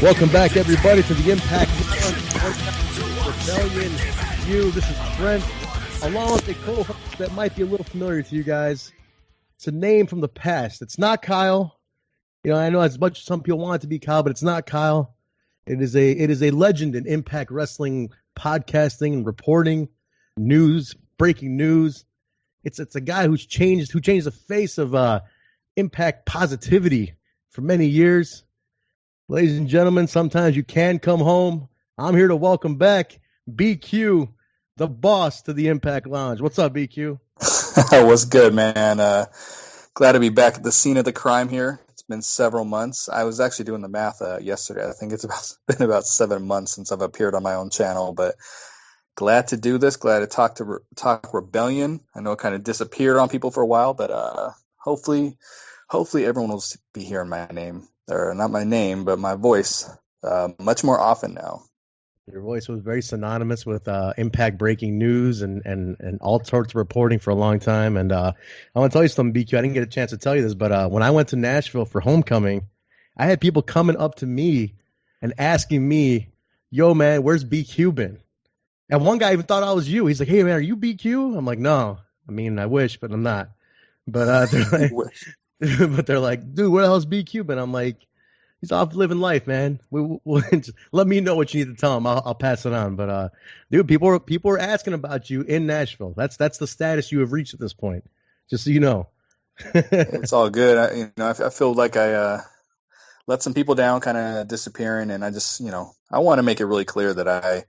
Welcome back, everybody, to the Impact Rebellion. This is Trent, along with a co-host that might be a little familiar to you guys. It's a name from the past. It's not Kyle. I know as much as some people want it to be Kyle, but it's not Kyle. It is a legend in Impact Wrestling podcasting and reporting, news, breaking news. It's a guy who changed the face of Impact positivity for many years. Ladies and gentlemen, sometimes you can come home. I'm here to welcome back BQ, the boss, to the Impact Lounge. What's up, BQ? What's good, man? Glad to be back at the scene of the crime here. It's been several months. I was actually doing the math yesterday. I think it's been about 7 months since I've appeared on my own channel, but glad to do this. Glad to talk Rebellion. I know it kind of disappeared on people for a while, but hopefully everyone will be hearing my name. Or not my name, but my voice much more often now. Your voice was very synonymous with Impact breaking news and all sorts of reporting for a long time. And I want to tell you something, BQ. I didn't get a chance to tell you this, but when I went to Nashville for homecoming, I had people coming up to me and asking me, yo, man, where's BQ been? And one guy even thought I was you. He's like, hey, man, are you BQ? I'm like, no. I mean, I wish, but I'm not. But they're like, but they're like, dude, where the hell's BQ been? I'm like, he's off living life, man. We'll let me know what you need to tell him. I'll pass it on. But dude, people are asking about you in Nashville. That's the status you have reached at this point. Just so you know. It's all good. I feel like I let some people down, kind of disappearing, and I just, I want to make it really clear that I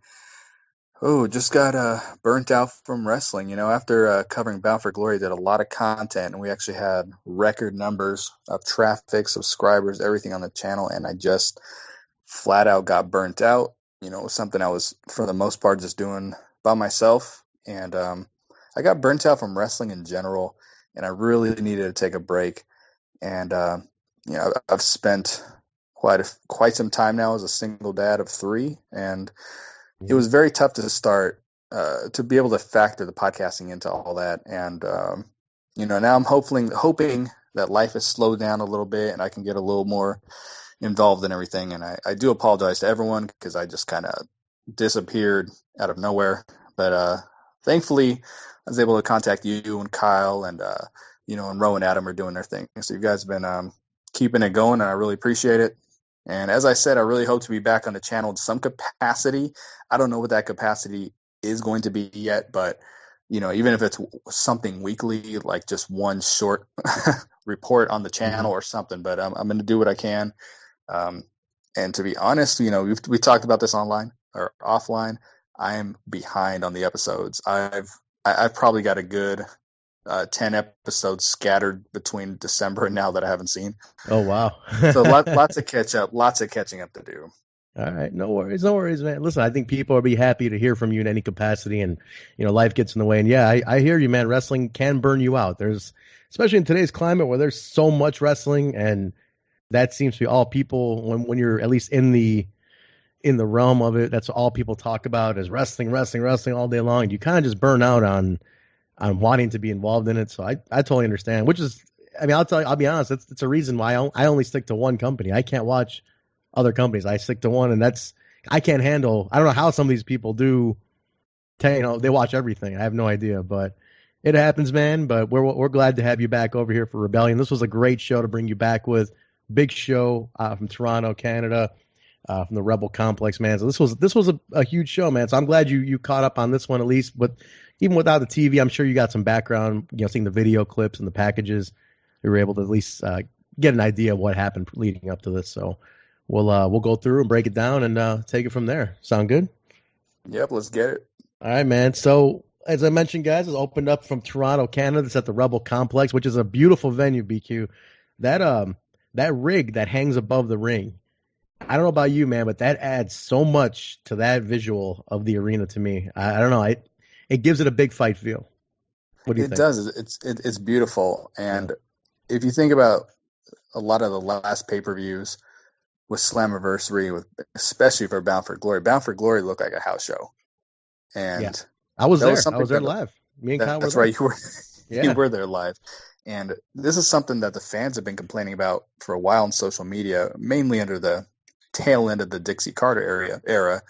just got burnt out from wrestling. After covering Bound for Glory, did a lot of content, and we actually had record numbers of traffic, subscribers, everything on the channel, and I just flat out got burnt out. It was something I was, for the most part, just doing by myself, and I got burnt out from wrestling in general, and I really needed to take a break. And I've spent quite some time now as a single dad of 3, and it was very tough to start, to be able to factor the podcasting into all that. And, now I'm hoping that life has slowed down a little bit and I can get a little more involved in everything. And I do apologize to everyone because I just kind of disappeared out of nowhere. But thankfully, I was able to contact you and Kyle and, and Ro and Adam are doing their thing. So you guys have been keeping it going, and I really appreciate it. And as I said, I really hope to be back on the channel in some capacity. I don't know what that capacity is going to be yet, but, even if it's something weekly, like just one short report on the channel or something, but I'm going to do what I can. And to be honest, we talked about this online or offline. I am behind on the episodes. I've probably got a good 10 episodes scattered between December and now that I haven't seen. Oh, wow. So lots of catching up to do. All right. No worries, man. Listen, I think people will be happy to hear from you in any capacity, and, life gets in the way. And yeah, I hear you, man. Wrestling can burn you out. Especially in today's climate where there's so much wrestling, and that seems to be all people, when you're at least in the realm of it, that's all people talk about is wrestling all day long. You kind of just burn out on wanting to be involved in it. So I totally understand, which is, I'll be honest, it's a reason why I only stick to one company. I can't watch other companies. I stick to one, and I can't handle, I don't know how some of these people do, they watch everything. I have no idea, but it happens, man. But we're glad to have you back over here for Rebellion. This was a great show to bring you back with. Big show from Toronto, Canada, from the Rebel Complex, man. So this was a huge show, man. So I'm glad you caught up on this one, at least. But even without the TV, I'm sure you got some background, seeing the video clips and the packages. You were able to at least get an idea of what happened leading up to this. So we'll go through and break it down and take it from there. Sound good? Yep, let's get it. All right, man. So as I mentioned, guys, it's opened up from Toronto, Canada. It's at the Rebel Complex, which is a beautiful venue, BQ. That rig that hangs above the ring, I don't know about you, man, but that adds so much to that visual of the arena to me. I don't know. It gives it a big fight feel. What do you think? It does. It's beautiful. And if you think about a lot of the last pay-per-views with Slammiversary, especially for Bound for Glory looked like a house show. And I was there. I was there live. Me and Kyle were there. That's right. You were. Yeah. You were there live. And this is something that the fans have been complaining about for a while on social media, mainly under the tail end of the Dixie Carter era.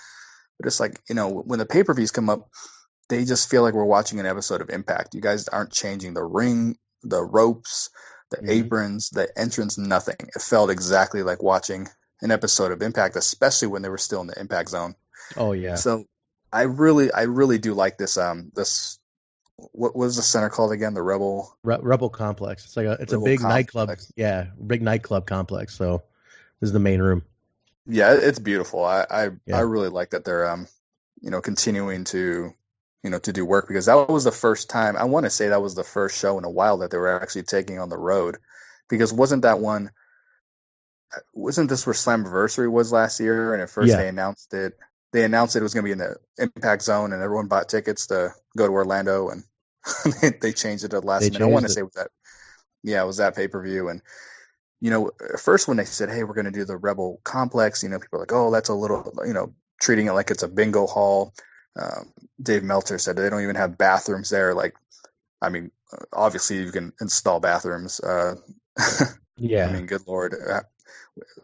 But it's like, when the pay-per-views come up, they just feel like we're watching an episode of Impact. You guys aren't changing the ring, the ropes, the aprons, the entrance, nothing. It felt exactly like watching an episode of Impact, especially when they were still in the Impact Zone. Oh yeah. So I really do like this. This, what was the center called again? The Rebel Complex. It's like a big Complex. nightclub. Yeah, big nightclub complex. So this is the main room. Yeah, it's beautiful. I really like that they're continuing to to do work, because that was the first time, I want to say that was the first show in a while that they were actually taking on the road, because wasn't this where Slammiversary was last year? And at first they announced it was going to be in the Impact Zone, and everyone bought tickets to go to Orlando, and they changed it at the last minute. I want to say it was that pay-per-view. And first when they said, hey, we're going to do the Rebel Complex, people are like, oh, that's a little, treating it like it's a bingo hall. Dave Meltzer said they don't even have bathrooms there. Like, I mean, obviously you can install bathrooms. Yeah. I mean, good Lord.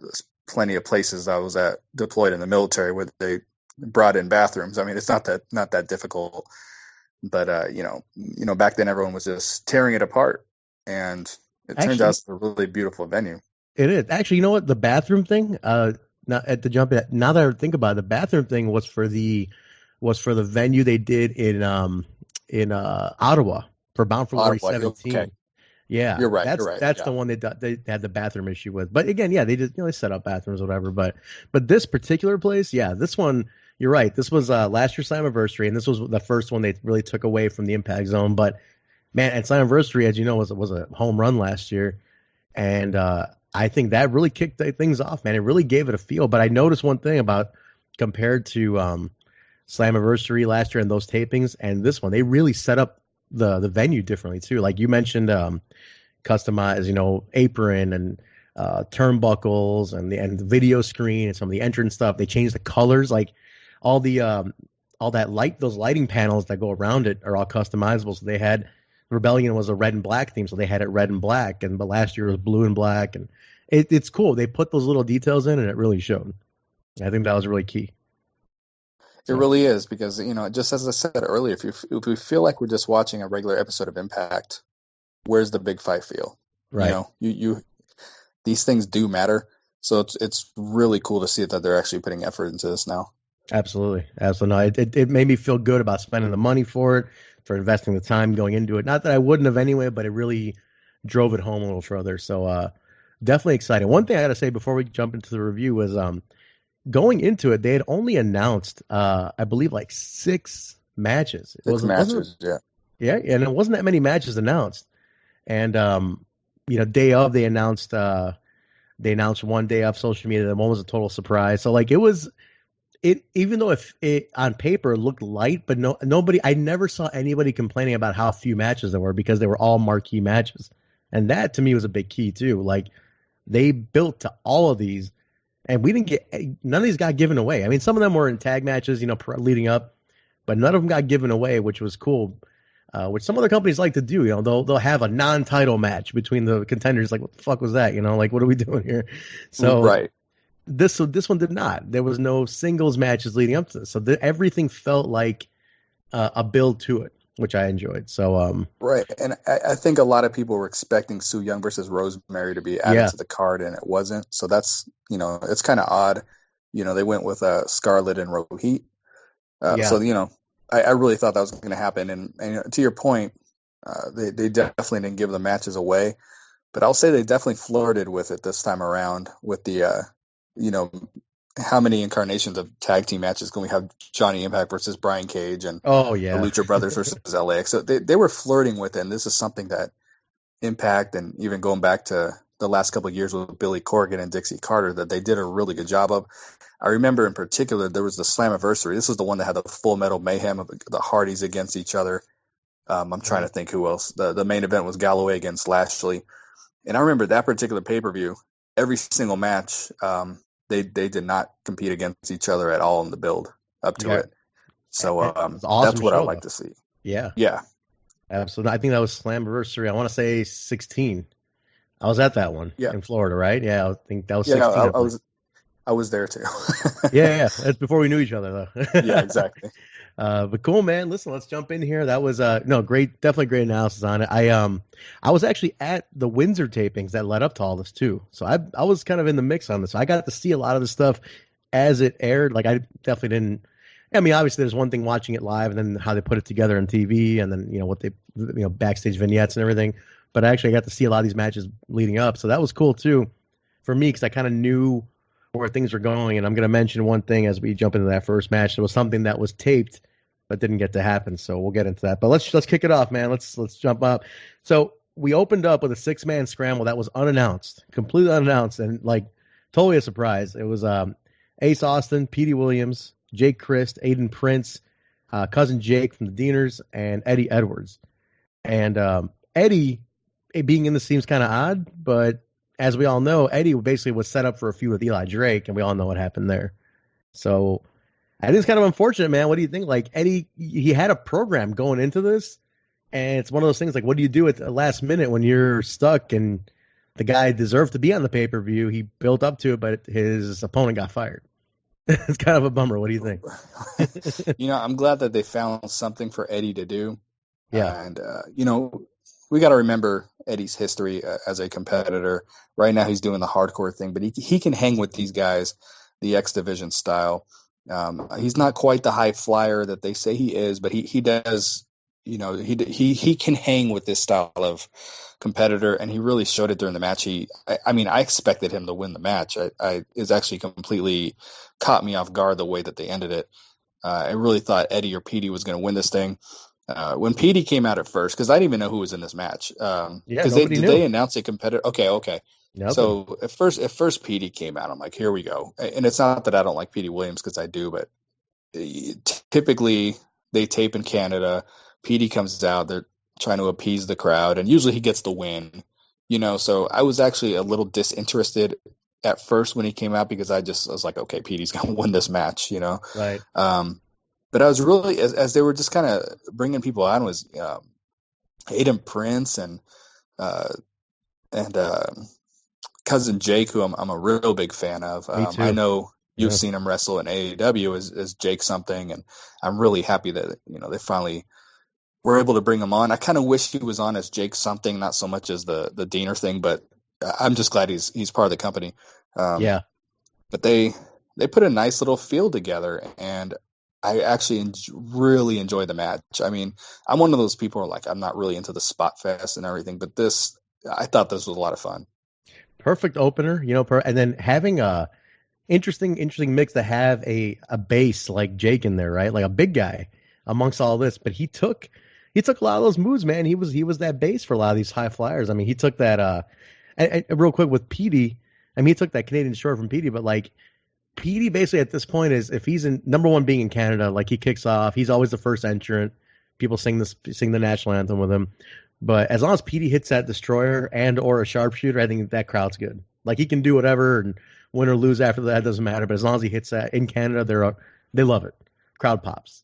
There's plenty of places I was deployed in the military where they brought in bathrooms. I mean, it's not that difficult, but back then everyone was just tearing it apart, and it turns out it's a really beautiful venue. It is. Actually, you know what? The bathroom thing, now that I think about it, the bathroom thing was for the venue they did in Ottawa for Bound for Glory 17. Okay. Yeah, you're right. That's the one they had the bathroom issue with. But again, they just they set up bathrooms or whatever. But this particular place, this one, you're right. This was last year's Slammiversary, and this was the first one they really took away from the Impact Zone. But man, and Slammiversary, as you know, was a home run last year, and I think that really kicked things off. Man, it really gave it a feel. But I noticed one thing about compared to Slammiversary last year and those tapings and this one, they really set up the venue differently too. Like you mentioned, customized, apron and turnbuckles and the video screen and some of the entrance stuff. They changed the colors, like all that light, those lighting panels that go around it are all customizable. So they had Rebellion was a red and black theme, so they had it red and black, but last year it was blue and black, and it's cool. They put those little details in, and it really showed. I think that was really key. It really is, because just as I said earlier, if we feel like we're just watching a regular episode of Impact, where's the big fight feel? Right. You these things do matter, so it's really cool to see that they're actually putting effort into this now. Absolutely. No, it made me feel good about spending the money for it, for investing the time going into it. Not that I wouldn't have anyway, but it really drove it home a little further. So definitely exciting. One thing I got to say before we jump into the review was going into it, they had only announced, I believe, like 6 matches. Six matches, yeah. Yeah, and it wasn't that many matches announced. And, day of, they announced one day off social media, and one was a total surprise. So, like, even though if it on paper looked light, but I never saw anybody complaining about how few matches there were, because they were all marquee matches. And that, to me, was a big key, too. Like, they built to all of these, and none of these got given away. I mean, some of them were in tag matches, leading up, but none of them got given away, which was cool. Which some other companies like to do. They'll have a non-title match between the contenders. Like, what the fuck was that? Like, what are we doing here? So right. This one did not. There was no singles matches leading up to this, so everything felt like a build to it, which I enjoyed. So right, and I think a lot of people were expecting Su Yung versus Rosemary to be added to the card, and it wasn't. So that's it's kind of odd. They went with Scarlett and Rohit. So I really thought that was going to happen, and to your point, they definitely didn't give the matches away, but I'll say they definitely flirted with it this time around with the how many incarnations of tag team matches can we have? Johnny Impact versus Brian Cage, and the Lucha Brothers versus LAX. So they were flirting with it, and this is something that Impact, and even going back to the last couple of years with Billy Corgan and Dixie Carter, that they did a really good job of. I remember in particular there was the Slammiversary. This was the one that had the Full Metal Mayhem of the Hardys against each other. I'm trying to think who else. The main event was Galloway against Lashley, and I remember that particular pay-per-view. Every single match, they did not compete against each other at all in the build up to it. So awesome, that's what I like to see. Yeah. Absolutely. I think that was Slammiversary. I want to say 16. I was at that one in Florida, right? Yeah, I think that was 16. I was there too. Yeah. That's before we knew each other, though. Yeah, exactly. But cool, man. Listen, let's jump in here. That was no great, definitely great analysis on it. I was actually at the Windsor tapings that led up to all this too, so I was kind of in the mix on this. I got to see a lot of the stuff as it aired. Like I definitely didn't. I mean, obviously, there's one thing watching it live, and then how they put it together on TV, and then what they backstage vignettes and everything. But actually, I got to see a lot of these matches leading up, so that was cool too for me because I kind of knew where things were going. And I'm going to mention one thing as we jump into that first match. There was something that was taped but didn't get to happen, so we'll get into that. But let's kick it off, man. Let's jump up. So we opened up with a 6-man scramble that was unannounced, completely unannounced, and like totally a surprise. It was Ace Austin, Petey Williams, Jake Christ, Aiden Prince, cousin Jake from the Deaners, and Eddie Edwards. And Eddie being in this seems kind of odd, but as we all know, Eddie basically was set up for a feud with Eli Drake, and we all know what happened there. So I think it's kind of unfortunate, man. What do you think? Like, Eddie, he had a program going into this, and it's one of those things, like, what do you do at the last minute when you're stuck and the guy deserved to be on the pay-per-view? He built up to it, but his opponent got fired. It's kind of a bummer. What do you think? I'm glad that they found something for Eddie to do. Yeah. And, we got to remember Eddie's history as a competitor. Right now he's doing the hardcore thing, but he can hang with these guys, the X Division style. He's not quite the high flyer that they say he is, but he does, he can hang with this style of competitor, and he really showed it during the match. I expected him to win the match. It's actually completely caught me off guard the way that they ended it. I really thought Eddie or Petey was going to win this thing. When Petey came out at first, because I didn't even know who was in this match. Because they announce a competitor. Okay. Nothing. So at first Petey came out. I'm like, here we go. And it's not that I don't like Petey Williams, because I do, but typically they tape in Canada. Petey comes out. They're trying to appease the crowd, and usually he gets the win. So I was actually a little disinterested at first when he came out, because I was like, okay, Petey's going to win this match. Right. But I was really, as they were just kind of bringing people on, was Aiden Prince and cousin Jake, who I'm a real big fan of. I know you've seen him wrestle in AEW as Jake something, and I'm really happy that they finally were able to bring him on. I kind of wish he was on as Jake something, not so much as the Diener thing, but I'm just glad he's part of the company. But they put a nice little field together, and I actually really enjoyed the match. I mean, I'm one of those people who are like, I'm not really into the spot fest and everything, but I thought this was a lot of fun. Perfect opener, and then having a interesting mix to have a base like Jake in there, right? Like a big guy amongst all this, but he took a lot of those moves, man. He was that base for a lot of these high flyers. I mean, he took that and real quick with Petey. I mean, he took that Canadian short from Petey, but like Petey basically at this point is, if he's in number one being in Canada, like he kicks off, he's always the first entrant. People sing the national anthem with him. But as long as Petey hits that destroyer and or a sharpshooter, I think that crowd's good. Like he can do whatever and win or lose after that, doesn't matter. But as long as he hits that in Canada, they love it. Crowd pops.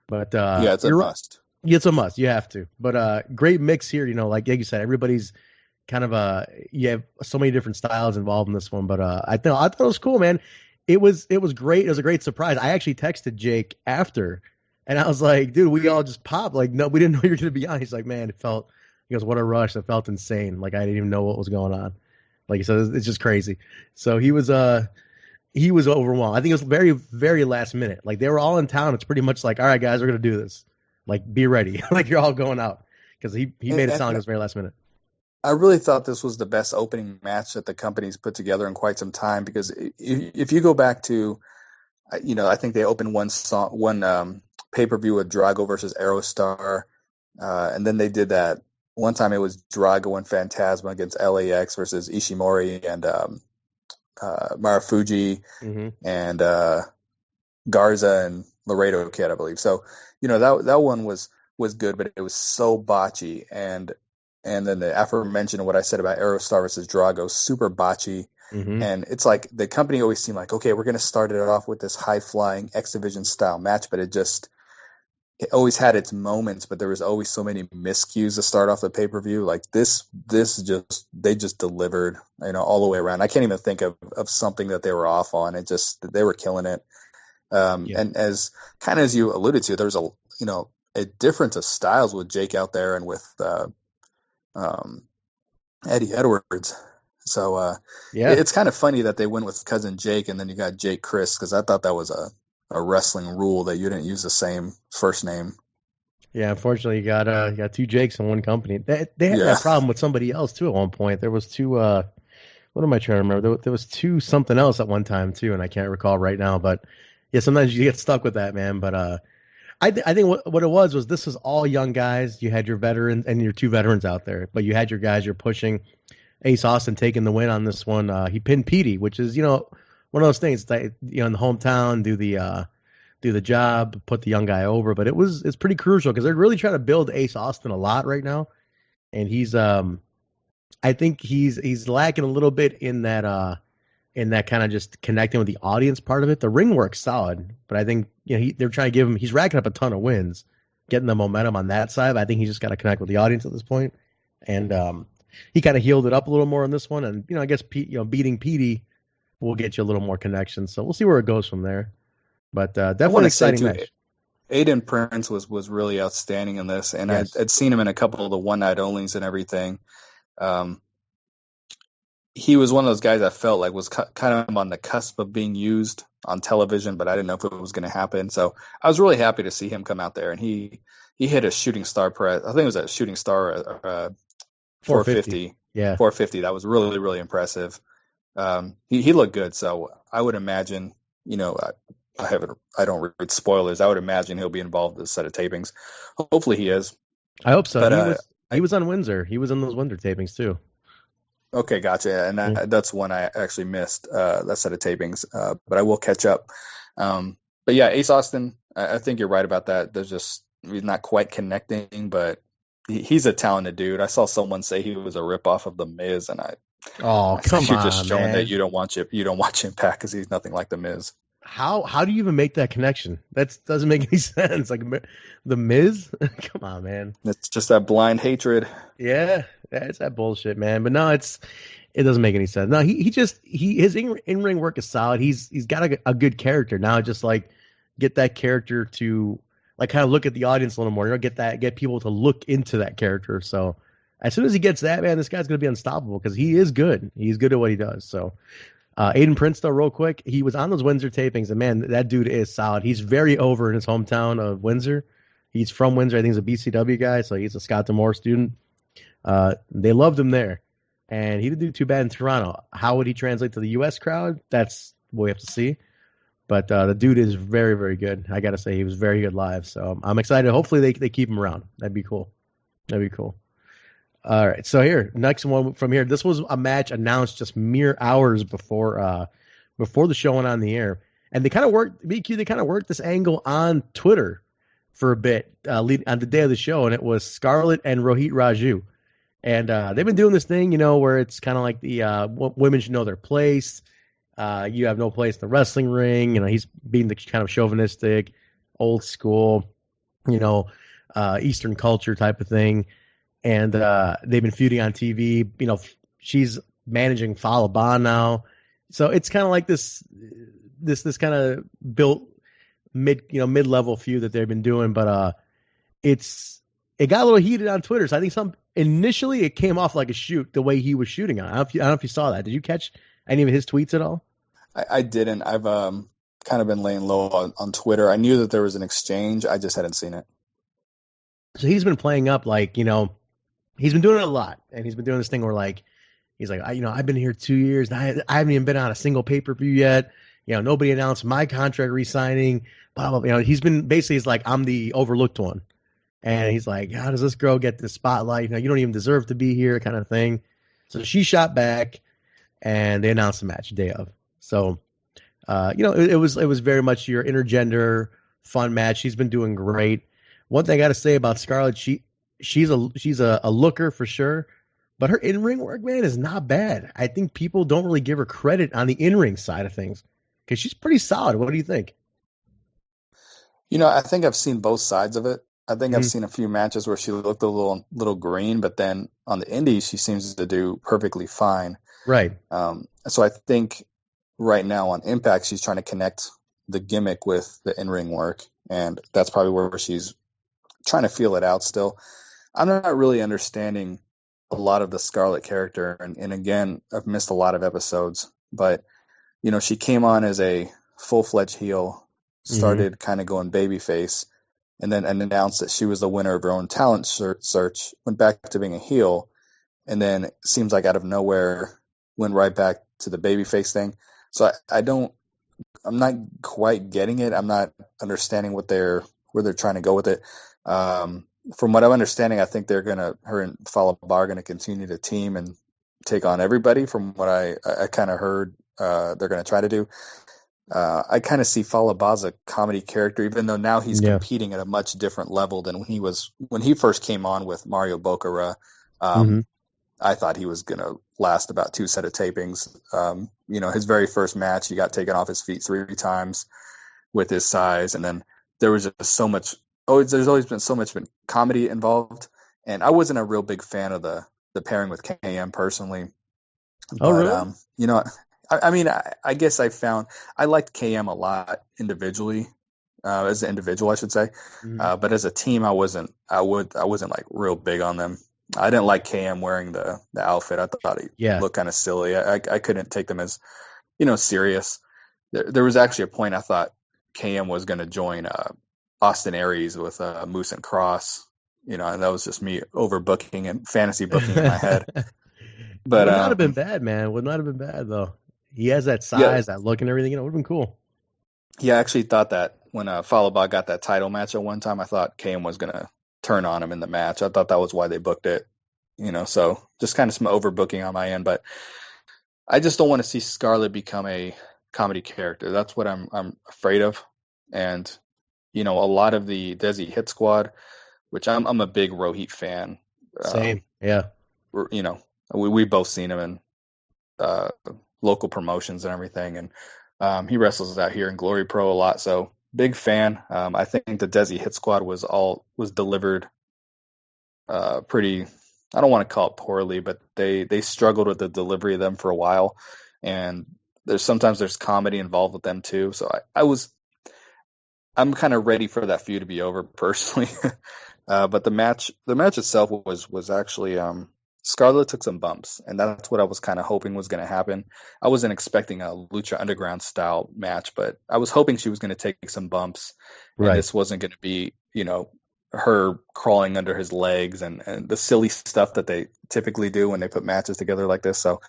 But it's a must. It's a must. You have to. But great mix here. Like you said, everybody's kind of you have so many different styles involved in this one. But I thought it was cool, man. It was great. It was a great surprise. I actually texted Jake after, and I was like, dude, we all just popped. Like, no, we didn't know you were going to be on. He's like, man, he goes, what a rush. It felt insane. Like, I didn't even know what was going on. Like he said, it's just crazy. So he was overwhelmed. I think it was very, very last minute. Like, they were all in town. It's pretty much like, all right, guys, we're going to do this. Like, be ready. Like, you're all going out. Because he made it sound like it was very last minute. I really thought this was the best opening match that the company's put together in quite some time, because if you go back to, I think they opened one pay-per-view with Drago versus Aerostar, and then they did that one time. It was Drago and Phantasma against LAX versus Ishimori and Marufuji and Garza and Laredo Kid, I believe. So that one was good, but it was so botchy, and then the aforementioned what I said about Aerostar versus Drago, super botchy. And it's like the company always seemed like, okay, we're going to start it off with this high-flying X Division style match, but it it always had its moments, but there was always so many miscues to start off the pay-per-view. Like this they just delivered, all the way around. I can't even think of something that they were off on. They were killing it. And as you alluded to, there's a difference of styles with Jake out there and with Eddie Edwards. So it's kind of funny that they went with cousin Jake and then you got Jake Chris, because I thought that was a wrestling rule that you didn't use the same first name. Yeah, unfortunately, you got two Jakes in one company. They had that problem with somebody else too at one point. There was two. What am I trying to remember? There was two something else at one time too, and I can't recall right now. But yeah, sometimes you get stuck with that, man. But I think what it was this was all young guys. You had your veterans and your two veterans out there, but you had your guys you're pushing. Ace Austin taking the win on this one. He pinned Petey, which is one of those things that in the hometown do the job, put the young guy over. But it's pretty crucial because they're really trying to build Ace Austin a lot right now, and he's I think he's lacking a little bit in that kind of just connecting with the audience part of it. The ring work's solid, but I think they're trying to give him. He's racking up a ton of wins, getting the momentum on that side. But I think he's just got to connect with the audience at this point, and he kind of healed it up a little more on this one. And I guess beating Petey will get you a little more connection. So we'll see where it goes from there. But definitely an exciting match. Aiden Prince was really outstanding in this, and yes. I'd seen him in a couple of the one night onlys and everything. He was one of those guys I felt like was kind of on the cusp of being used on television, but I didn't know if it was going to happen. So I was really happy to see him come out there, and he hit a shooting star press. I think it was a shooting star 450. Yeah, 450. That was really, really impressive. He looked good, so I would imagine, I don't read spoilers. I would imagine he'll be involved in this set of tapings. Hopefully he is. I hope so. But, he was on Windsor. He was in those Windsor tapings too. Okay, gotcha. And that's one I actually missed, that set of tapings. But I will catch up. But yeah, Ace Austin, I think you're right about that. He's not quite connecting, but he's a talented dude. I saw someone say he was a ripoff of The Miz, and come on, you're just showing man. That you don't watch Impact because he's nothing like The Miz. How do you even make that connection? That doesn't make any sense. Like The Miz? Come on, man. It's just that blind hatred. Yeah, it's that bullshit, man. But no, it doesn't make any sense. No, his in-ring work is solid. He's got a good character now. Just like get that character to like kind of look at the audience a little more. Get people to look into that character. So as soon as he gets that, man, this guy's gonna be unstoppable because he is good. He's good at what he does. So. Aiden Prince, though, real quick, he was on those Windsor tapings, and man, that dude is solid. He's very over in his hometown of Windsor. He's from Windsor. I think he's a BCW guy, so he's a Scott D'Amore student. They loved him there, and he didn't do too bad in Toronto. How would he translate to the U.S. crowd? That's what we have to see. But the dude is very, very good. I got to say, he was very good live, so I'm excited. Hopefully they keep him around. That'd be cool. All right, so next one from here. This was a match announced just mere hours before the show went on the air, and they kind of worked this angle on Twitter for a bit on the day of the show, and it was Scarlett and Rohit Raju, and they've been doing this thing, where it's kind of like the women should know their place. You have no place in the wrestling ring. He's being the kind of chauvinistic, old school, Eastern culture type of thing. And they've been feuding on TV. She's managing Falaba now, so it's kind of like this kind of built mid-level feud that they've been doing. But it got a little heated on Twitter. So I think initially it came off like a shoot the way he was shooting on. I don't know if you saw that. Did you catch any of his tweets at all? I didn't. I've kind of been laying low on Twitter. I knew that there was an exchange. I just hadn't seen it. So he's been playing up like he's been doing it a lot, and he's been doing this thing where he's like, I've been here 2 years, and I haven't even been on a single pay-per-view yet. Nobody announced my contract re-signing. Blah blah. Blah. He's been basically he's like, I'm the overlooked one, and he's like, how does this girl get the spotlight? You don't even deserve to be here, kind of thing. So she shot back, and they announced the match day of. So, it was very much your intergender fun match. She's been doing great. One thing I got to say about Scarlett, she's a looker for sure, but her in-ring work, man, is not bad. I think people don't really give her credit on the in-ring side of things because she's pretty solid. What do you think? I think I've seen both sides of it. I think I've Mhm. seen a few matches where she looked a little green, but then on the indies she seems to do perfectly fine. Right. So I think right now on Impact she's trying to connect the gimmick with the in-ring work, and that's probably where she's trying to feel it out still. I'm not really understanding a lot of the Scarlett character, and again, I've missed a lot of episodes, but she came on as a full-fledged heel, Hmm. started kind of going babyface, and then announced that she was the winner of her own talent search, went back to being a heel, and then it seems like out of nowhere went right back to the babyface thing. So I'm not quite getting it. I'm not understanding where they're trying to go with it. From what I'm understanding, I think her and Fallah Bahh are gonna continue to team and take on everybody. From what I kind of heard, they're gonna try to do. I kind of see Fallah Bahh as a comedy character, even though now he's Yeah. competing at a much different level than when he first came on with Mario Bokara. Hmm. Um, I thought he was going to last about 2 set of tapings. His very first match, he got taken off his feet 3 times with his size, and then there was just so much. Oh, there's always been so much comedy involved, and I wasn't a real big fan of the pairing with KM personally. Oh, But really? I mean, I guess I liked KM a lot individually, as an individual, I should say. Hmm. But as a team, I wasn't like real big on them. I didn't like KM wearing the outfit. I thought he Yeah. looked kind of silly. I couldn't take them as serious. There was actually a point I thought KM was going to join Austin Aries with Moose and Cross. And that was just me overbooking and fantasy booking in my head. But Would not have been bad, man. Would not have been bad though. He has that yeah, size, that look, and everything. It would have been cool. yeah, I actually thought that when Fallah Bahh got that title match at one time, I thought KM was going to turn on him in the match. I thought that was why they booked it. So just kind of some overbooking on my end, but I just don't want to see Scarlett become a comedy character. That's what I'm afraid of. And a lot of the Desi Hit Squad, which I'm a big Rohit fan. Same. Yeah. You know, we both seen him in uh, local promotions and everything, and he wrestles out here in Glory Pro a lot. So big fan. I think the Desi Hit Squad was delivered pretty. I don't want to call it poorly, but they struggled with the delivery of them for a while, and there's comedy involved with them too. So I'm kind of ready for that feud to be over personally. But the match itself was actually Scarlett took some bumps, and that's what I was kind of hoping was going to happen. I wasn't expecting a Lucha Underground style match, but I was hoping she was going to take some bumps, and Right. this wasn't going to be her crawling under his legs and the silly stuff that they typically do when they put matches together like this. So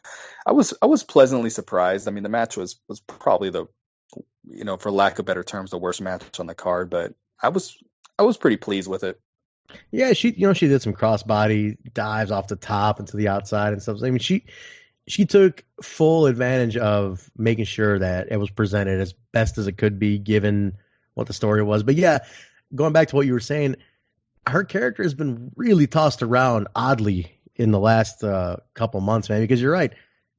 I was pleasantly surprised. I mean, the match was probably for lack of better terms, the worst match on the card, but I was pretty pleased with it. Yeah, she did some crossbody dives off the top and to the outside and stuff. I mean, she took full advantage of making sure that it was presented as best as it could be given what the story was. But yeah, going back to what you were saying, her character has been really tossed around oddly in the last couple months, man. Because you're right,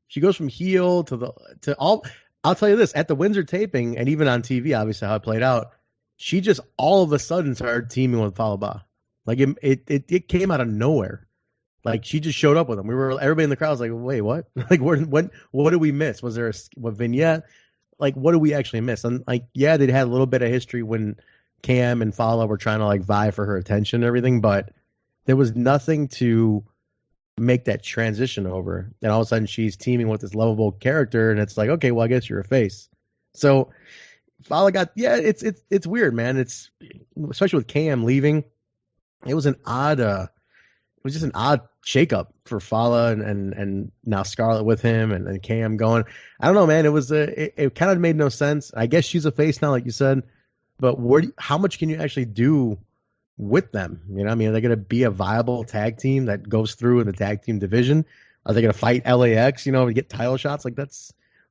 she goes from heel to all. I'll tell you this: at the Windsor taping, and even on TV, obviously how it played out, she just all of a sudden started teaming with Fallah Bahh. Like it came out of nowhere. Like she just showed up with him. Everybody in the crowd was like, "Wait, what? Like, what did we miss? Was there what vignette? Like, what did we actually miss?" And like, yeah, they had a little bit of history when Cam and Fala were trying to like vie for her attention and everything, but there was nothing to make that transition over. And all of a sudden, she's teaming with this lovable character, and it's like, okay, well, I guess you're a face. So Fala got it's weird, man. It's especially with Cam leaving. It was it was just an odd shakeup for Fala and now Scarlett with him and Cam going. I don't know, man. It kind of made no sense. I guess she's a face now, like you said, but how much can you actually do with them? I mean, are they going to be a viable tag team that goes through in the tag team division? Are they going to fight LAX? To get title shots? Like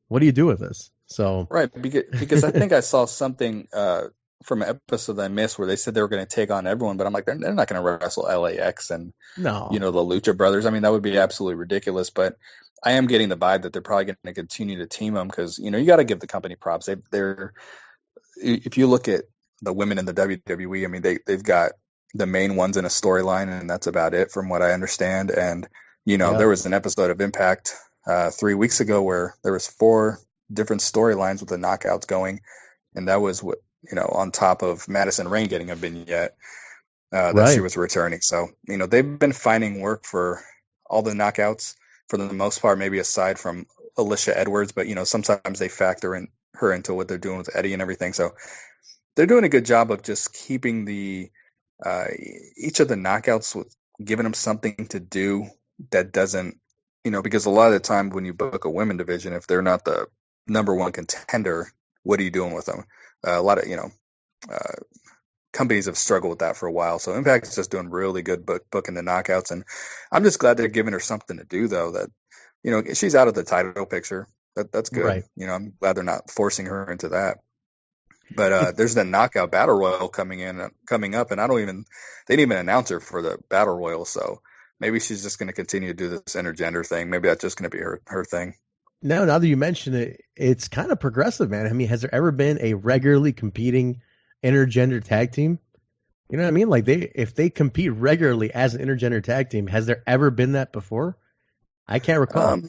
what do you do with this? So Right, because I think I saw something from an episode that I missed where they said they were going to take on everyone, but I'm like, they're not going to wrestle LAX and no, the Lucha Brothers. I mean, that would be absolutely ridiculous. But I am getting the vibe that they're probably going to continue to team them because you got to give the company props. They're if you look at the women in the WWE. I mean, they've got the main ones in a storyline, and that's about it, from what I understand. And Yeah. there was an episode of Impact 3 weeks ago where there was 4 different storylines with the knockouts going, and that was what on top of Madison Rayne getting a vignette that she Right. was returning. So they've been finding work for all the knockouts for the most part, maybe aside from Alicia Edwards, but sometimes they factor in her into what they're doing with Eddie and everything. So they're doing a good job of just keeping each of the knockouts with giving them something to do that doesn't, because a lot of the time when you book a women division, if they're not the number one contender, what are you doing with them? A lot of companies have struggled with that for a while. So Impact is just doing really good booking the knockouts, and I'm just glad they're giving her something to do, though. That she's out of the title picture. That's good. Right. I'm glad they're not forcing her into that. But there's the Knockout Battle Royal coming up, and they didn't even announce her for the Battle Royal. So maybe she's just going to continue to do this intergender thing. Maybe that's just going to be her thing. Now that you mention it, it's kind of progressive, man. I mean, has there ever been a regularly competing intergender tag team? You know what I mean? Like if they compete regularly as an intergender tag team, has there ever been that before? I can't recall.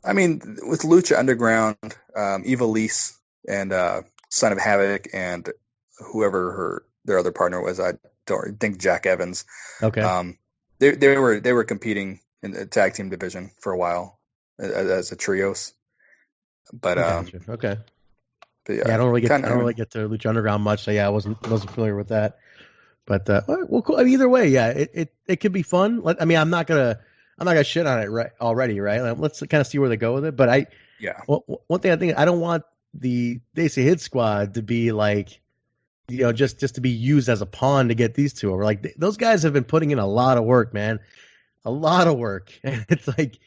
I mean, with Lucha Underground, Eva Lise and Son of Havoc and whoever their other partner was, I don't think Jack Evans. Okay. They were competing in the tag team division for a while as a trios. But Gotcha. Okay. But Yeah, I don't really get to Lucha Underground much, so yeah, I wasn't familiar with that. But all right, well, cool. I mean, either way, yeah, it could be fun. I'm not gonna shit on it already, right? Let's kind of see where they go with it. But one thing I think, I don't want the Daisy Hit Squad to be like, just to be used as a pawn to get these two over. Like those guys have been putting in a lot of work, man, a lot of work, and it's like,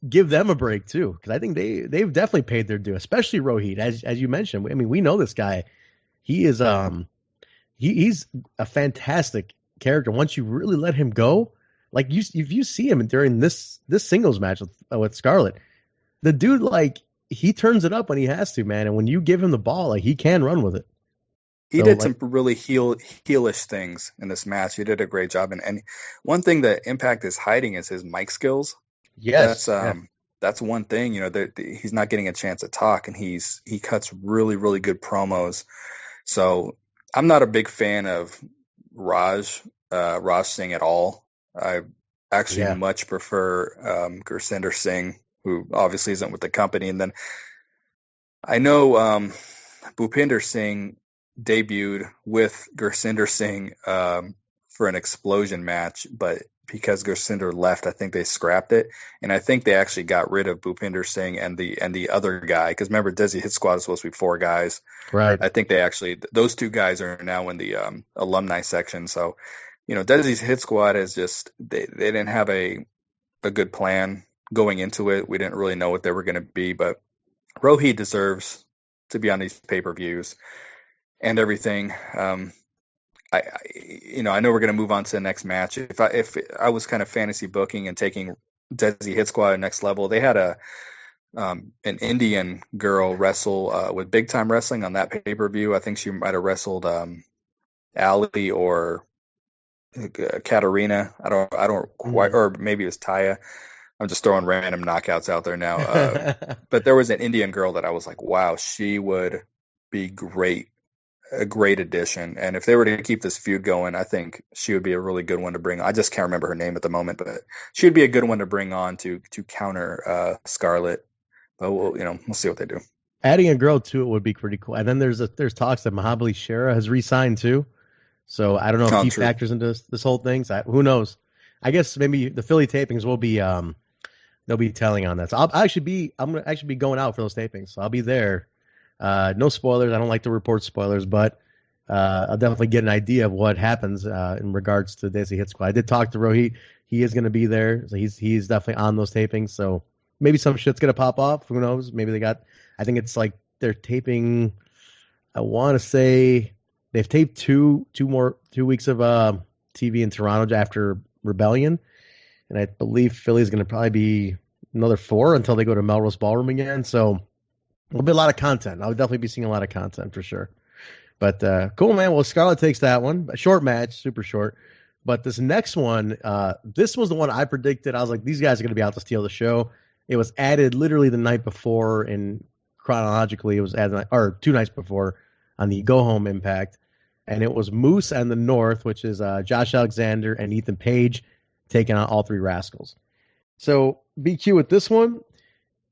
give them a break too, because I think they've definitely paid their due, especially Rohit, as you mentioned. I mean, we know this guy. He is he's a fantastic character. Once you really let him go, like if you see him during this singles match with Scarlett, the dude, like, he turns it up when he has to, man. And when you give him the ball, like, he can run with it. He did some really heelish things in this match. He did a great job. And one thing that Impact is hiding is his mic skills. Yes, that's one thing. He's not getting a chance to talk, and he cuts really, really good promos. So I'm not a big fan of Raj Singh at all. I actually much prefer Gursinder Singh, who obviously isn't with the company. And then I know Bhupinder Singh debuted with Gursinder Singh for an explosion match, but because Gursinder left, I think they scrapped it, and I think they actually got rid of Bhupinder Singh and the other guy, because remember, Desi Hit Squad is supposed to be 4 guys, right? I think those 2 guys are now in the alumni section. So Desi's Hit Squad is just they didn't have a good plan going into it. We didn't really know what they were going to be, but Rohit deserves to be on these pay-per-views and everything. I know we're going to move on to the next match. If I was kind of fantasy booking and taking Desi Hit Squad to the next level, they had an Indian girl wrestle with Big Time Wrestling on that pay-per-view. I think she might have wrestled Ali or Katarina. I don't quite, or maybe it was Taya. I'm just throwing random knockouts out there now. But there was an Indian girl that I was like, wow, she would be a great addition. And if they were to keep this feud going, I think she would be a really good one to bring on. I just can't remember her name at the moment, but she would be a good one to bring on to counter Scarlett. But we'll see what they do. Adding a girl to it would be pretty cool. And then there's talks that Mahabali Shera has re-signed too. So I don't know if he factors into this whole thing. So who knows? I guess maybe the Philly tapings will be they'll be telling on that. So I'm gonna actually be going out for those tapings. So I'll be there. No spoilers. I don't like to report spoilers, but I'll definitely get an idea of what happens in regards to Desi Hit Squad. I did talk to Rohit. He is going to be there. So he's definitely on those tapings. So maybe some shit's going to pop off. Who knows? Maybe I think it's like they're taping, I want to say they've taped two weeks of TV in Toronto after Rebellion. And I believe Philly's going to probably be another 4 until they go to Melrose Ballroom again. So there'll be a lot of content. I'll definitely be seeing a lot of content for sure. But cool, man. Well, Scarlett takes that one. A short match, super short. But this next one, this was the one I predicted. I was like, these guys are going to be out to steal the show. It was added literally the night before, and chronologically, it was added, or 2 nights before on the Go Home Impact. And it was Moose and the North, which is Josh Alexander and Ethan Page taking on all 3 Rascals. So, BQ, with this one,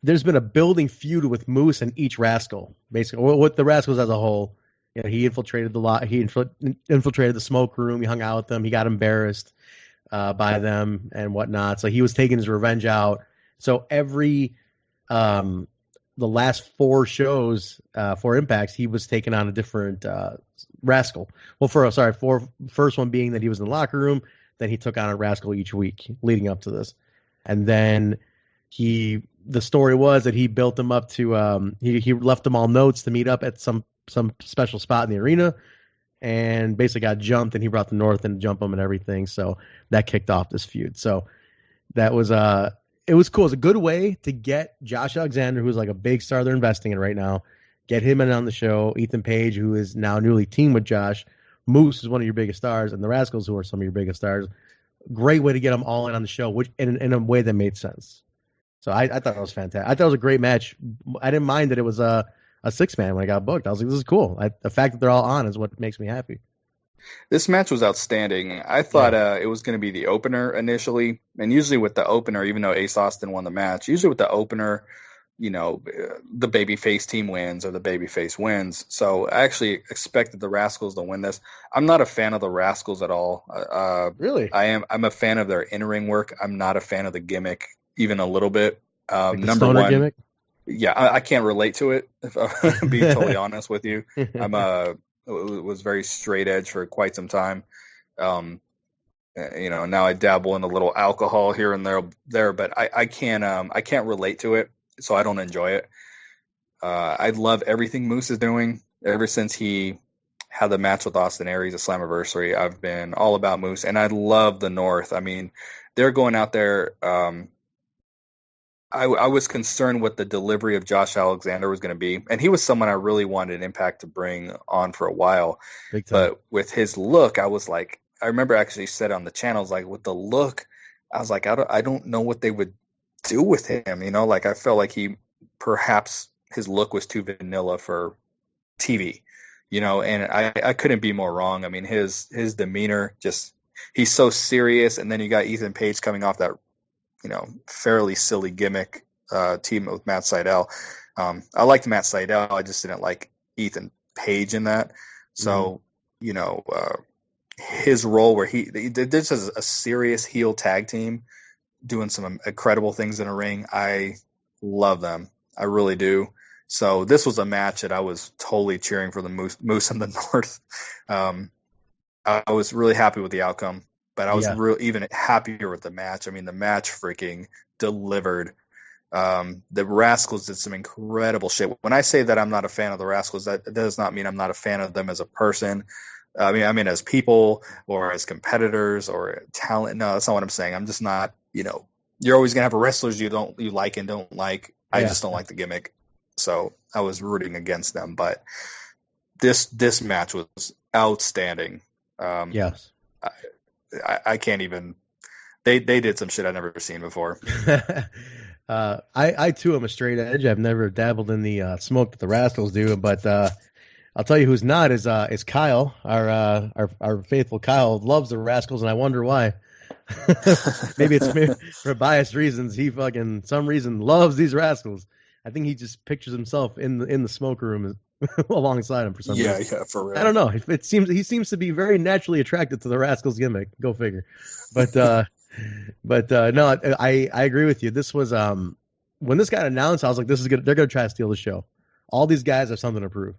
there's been a building feud with Moose and each Rascal, basically, with the Rascals as a whole. You know, he infiltrated the lot. He infiltrated the smoke room. He hung out with them. He got embarrassed by them and whatnot. So he was taking his revenge out. So every the last 4 shows, 4 impacts, he was taking on a different Rascal. Well, first one being that he was in the locker room. Then he took on a Rascal each week leading up to this, and then the story was that he built them up to he left them all notes to meet up at some special spot in the arena, and basically got jumped, and he brought the North in to jump him and everything. So that kicked off this feud. So that was it was cool. It's a good way to get Josh Alexander, who's like a big star they're investing in right now, get him in on the show. Ethan Page, who is now newly teamed with Josh. Moose is one of your biggest stars, and the Rascals, who are some of your biggest stars. Great way to get them all in on the show, which in a way that made sense. So I thought that was fantastic. I thought it was a great match. I didn't mind that it was a 6-man when I got booked. I was like, this is cool. The fact that they're all on is what makes me happy. This match was outstanding. I thought it was going to be the opener initially. And usually with the opener, even though Ace Austin won the match, usually with the opener, you know, the babyface team wins or the babyface wins. So I actually expected the Rascals to win this. I'm not a fan of the Rascals at all. Really? I'm a fan of their in-ring work. I'm not a fan of the gimmick, even a little bit. Like the number stoner one gimmick? Yeah, I can't relate to it, if I'm being totally honest with you. Was very straight edge for quite some time. You know, now I dabble in a little alcohol here and there, but I can't relate to it, so I don't enjoy it. I love everything Moose is doing. Ever since he had the match with Austin Aries at Slammiversary, I've been all about Moose, and I love the North. I mean, they're going out there. I was concerned what the delivery of Josh Alexander was going to be, and he was someone I really wanted Impact to bring on for a while. Big time. But with his look, I was like, I remember actually said on the channels, like with the look, I was like, I don't know what they would do with him. You know, like I felt like perhaps his look was too vanilla for TV. You know, and I couldn't be more wrong. I mean, his demeanor, just he's so serious, and then you got Ethan Page coming off that, you know, fairly silly gimmick team with Matt Sydal. I liked Matt Sydal. I just didn't like Ethan Page in that. So, you know, his role where this is a serious heel tag team doing some incredible things in a ring. I love them. I really do. So this was a match that I was totally cheering for the Moose in the North. I was really happy with the outcome. But I was even happier with the match. I mean, the match freaking delivered. The Rascals did some incredible shit. When I say that I'm not a fan of the Rascals, that does not mean I'm not a fan of them as a person. I mean as people or as competitors or talent. No, that's not what I'm saying. I'm just not, you know, you're always going to have wrestlers you like and don't like. I just don't like the gimmick. So I was rooting against them. But this match was outstanding. Yes. I can't even. They did some shit I've never seen before. I too am a straight edge. I've never dabbled in the smoke that the Rascals do, but I'll tell you who's not is Kyle. Our faithful Kyle loves the Rascals, and I wonder why. maybe for biased reasons. He some reason loves these Rascals. I think he just pictures himself in the smoke room alongside him for some reason. Yeah, for real. I don't know. He seems to be very naturally attracted to the Rascals gimmick. Go figure. But no, I agree with you. This was when this got announced, I was like, this is good. They're gonna try to steal the show. All these guys have something to prove.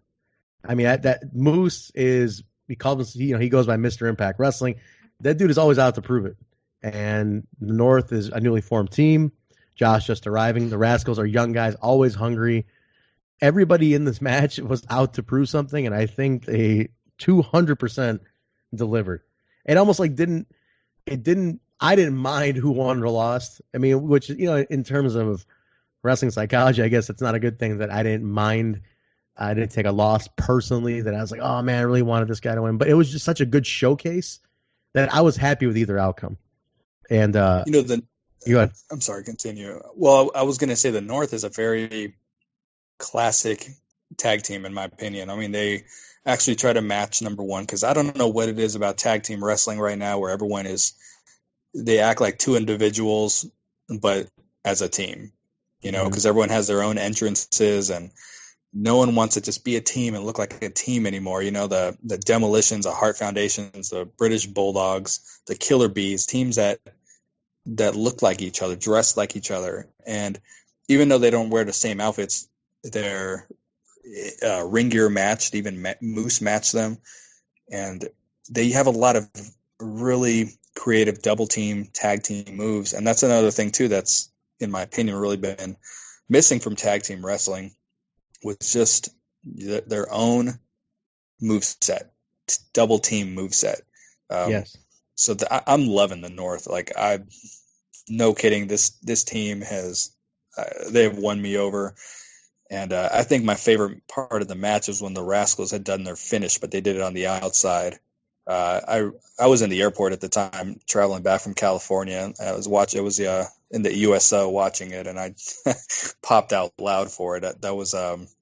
I mean, that Moose he goes by Mr. Impact Wrestling. That dude is always out to prove it. And the North is a newly formed team. Josh just arriving. The Rascals are young guys, always hungry. Everybody in this match was out to prove something, and I think they 200% delivered. It almost like I didn't mind who won or lost. I mean, which, you know, in terms of wrestling psychology, I guess it's not a good thing that I didn't mind I didn't take a loss personally that I was like, oh man, I really wanted this guy to win. But it was just such a good showcase that I was happy with either outcome. And you had, I'm sorry, continue. Well, I was going to say the North is a very classic tag team, in my opinion. I mean, they actually try to match number one, because I don't know what it is about tag team wrestling right now where everyone they act like two individuals, but as a team, because everyone has their own entrances and no one wants to just be a team and look like a team anymore. The Demolitions, the Heart Foundations, the British Bulldogs, the Killer Bees, teams that look like each other, dress like each other. And even though they don't wear the same outfits, they're ring gear matched, even Moose matched them. And they have a lot of really creative double team, tag team moves. And that's another thing too that's, in my opinion, really been missing from tag team wrestling, with just their own move set, double team move set. yes. So I'm loving the North. Like, no kidding, this team they have won me over. And I think my favorite part of the match was when the Rascals had done their finish, but they did it on the outside. I was in the airport at the time, traveling back from California. I was watching. It was in the USO watching it, and I popped out loud for it. That was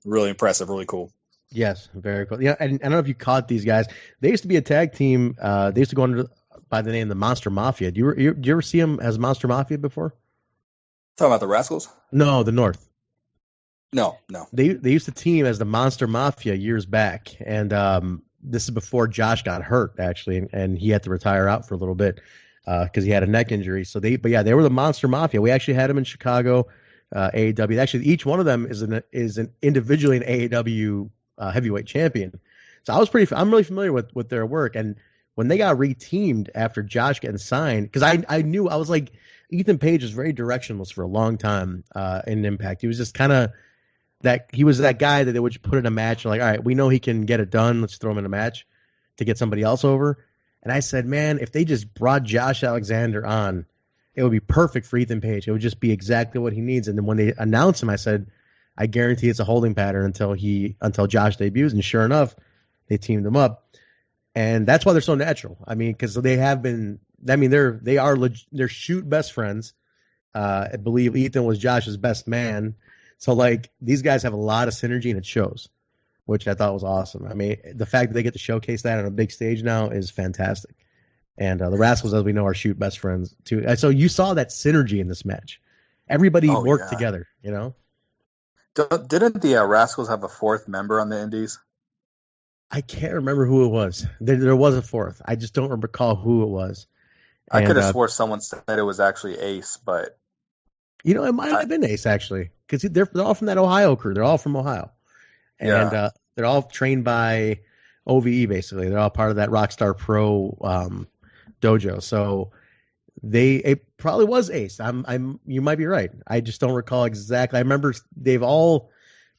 really impressive, really cool. Yes, very cool. Yeah, and I don't know if you caught these guys. They used to be a tag team. They used to go under by the name the Monster Mafia. Do you ever see them as Monster Mafia before? Talking about the Rascals? No, the North. No. They used to team as the Monster Mafia years back, and this is before Josh got hurt actually, and he had to retire out for a little bit because he had a neck injury. So they were the Monster Mafia. We actually had them in Chicago, AEW. Actually, each one of them is an individually an AEW heavyweight champion. So I'm really familiar with their work. And when they got reteamed after Josh getting signed, because I knew, I was like, Ethan Page was very directionless for a long time in Impact. He was just kind of he was that guy that they would put in a match and like, all right, we know he can get it done. Let's throw him in a match to get somebody else over. And I said, man, if they just brought Josh Alexander on, it would be perfect for Ethan Page. It would just be exactly what he needs. And then when they announced him, I said, I guarantee it's a holding pattern until Josh debuts. And sure enough, they teamed him up. And that's why they're so natural. I mean, because they have been, I mean, they're shoot best friends. I believe Ethan was Josh's best man. So, like, these guys have a lot of synergy, and it shows, which I thought was awesome. I mean, the fact that they get to showcase that on a big stage now is fantastic. And the Rascals, as we know, are shoot best friends, too. And so you saw that synergy in this match. Everybody worked together, Didn't the Rascals have a fourth member on the Indies? I can't remember who it was. There was a fourth. I just don't recall who it was. I could have swore someone said it was actually Ace, but... it might have been Ace, actually, because they're all from that Ohio crew. They're all from Ohio. And they're all trained by OVE, basically. They're all part of that Rockstar Pro dojo. So it probably was Ace. You might be right. I just don't recall exactly. I remember they've all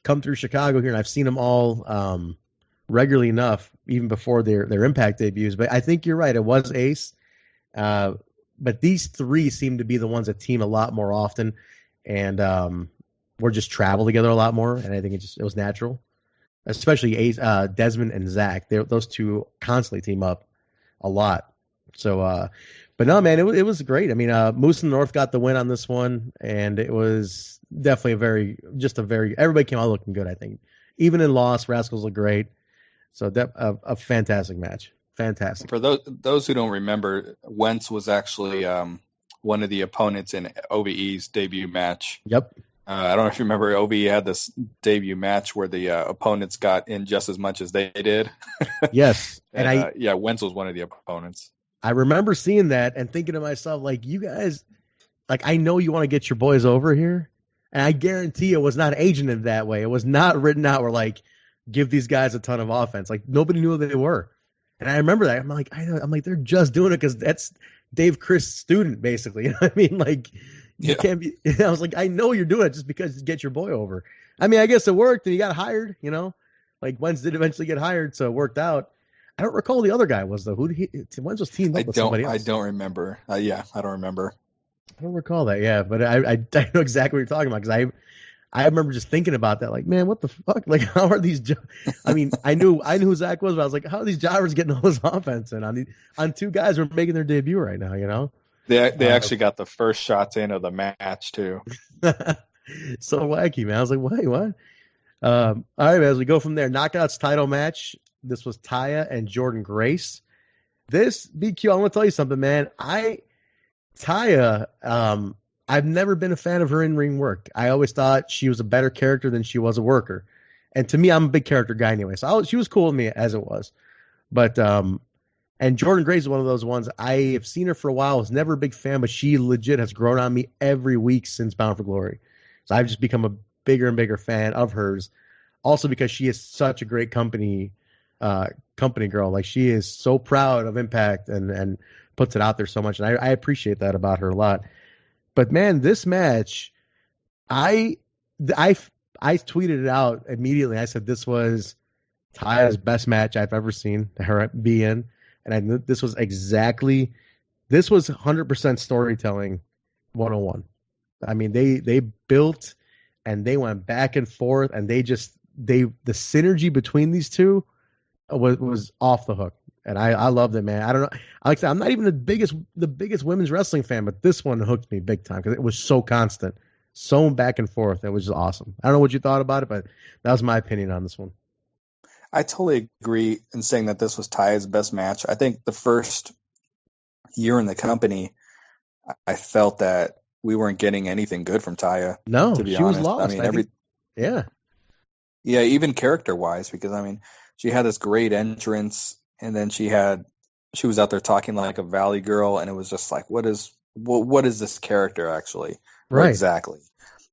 come through Chicago here, and I've seen them all regularly enough, even before their Impact debuts. But I think you're right. It was Ace. But these three seem to be the ones that team a lot more often, and we're just travel together a lot more. And I think it was natural, especially Ace, Desmond and Zach. Those two constantly team up a lot. So, but no, man, it was great. I mean, Moose and North got the win on this one, and it was definitely everybody came out looking good. I think even in loss, Rascals look great. So a fantastic match. Fantastic. For those who don't remember, Wentz was actually one of the opponents in OVE's debut match. Yep. I don't know if you remember, OVE had this debut match where the opponents got in just as much as they did. Yes. and Wentz was one of the opponents. I remember seeing that and thinking to myself, like, you guys, like, I know you want to get your boys over here, and I guarantee it was not agented that way. It was not written out where, like, give these guys a ton of offense. Like, nobody knew who they were. And I remember that. I'm like, they're just doing it because that's Dave Chris' student, basically. You know what I mean? Like, you can't be. I was like, I know you're doing it just because to get your boy over. I mean, I guess it worked, and he got hired. Like Wentz did eventually get hired, so it worked out. I don't recall who the other guy was though. Wentz was teamed up with somebody else. I don't remember. I don't remember. I don't recall that. Yeah, but I know exactly what you're talking about because I remember just thinking about that, like, man, what the fuck? Like, how are these? I mean, I knew who Zach was, but I was like, how are these jobbers getting all this offense? And on two guys who are making their debut right now, you know? They actually got the first shots in of the match too. So wacky, man. I was like, wait, what? All right, man, as we go from there, knockouts title match. This was Taya and Jordynne Grace. This BQ, I want to tell you something, man. Taya, I've never been a fan of her in-ring work. I always thought she was a better character than she was a worker. And to me, I'm a big character guy anyway. So she was cool with me as it was. But, and Jordynne Grace is one of those ones. I have seen her for a while. I was never a big fan, but she legit has grown on me every week since Bound for Glory. So I've just become a bigger and bigger fan of hers. Also because she is such a great company girl. Like, she is so proud of Impact and puts it out there so much. And I appreciate that about her a lot. But man, this match, I tweeted it out immediately. I said this was Taya's best match I've ever seen her be in, and I knew this was 100% storytelling 101. I mean, they built and they went back and forth, and the synergy between these two was off the hook. And I loved it, man. I don't know. Like I said, I'm not even the biggest women's wrestling fan, but this one hooked me big time because it was so constant, so back and forth. It was just awesome. I don't know what you thought about it, but that was my opinion on this one. I totally agree in saying that this was Taya's best match. I think the first year in the company, I felt that we weren't getting anything good from Taya. No, to be she honest. was lost. I mean, yeah, even character-wise, because I mean, she had this great entrance. And then she was out there talking like a Valley girl, and it was just like, what is this character actually? Right. Exactly.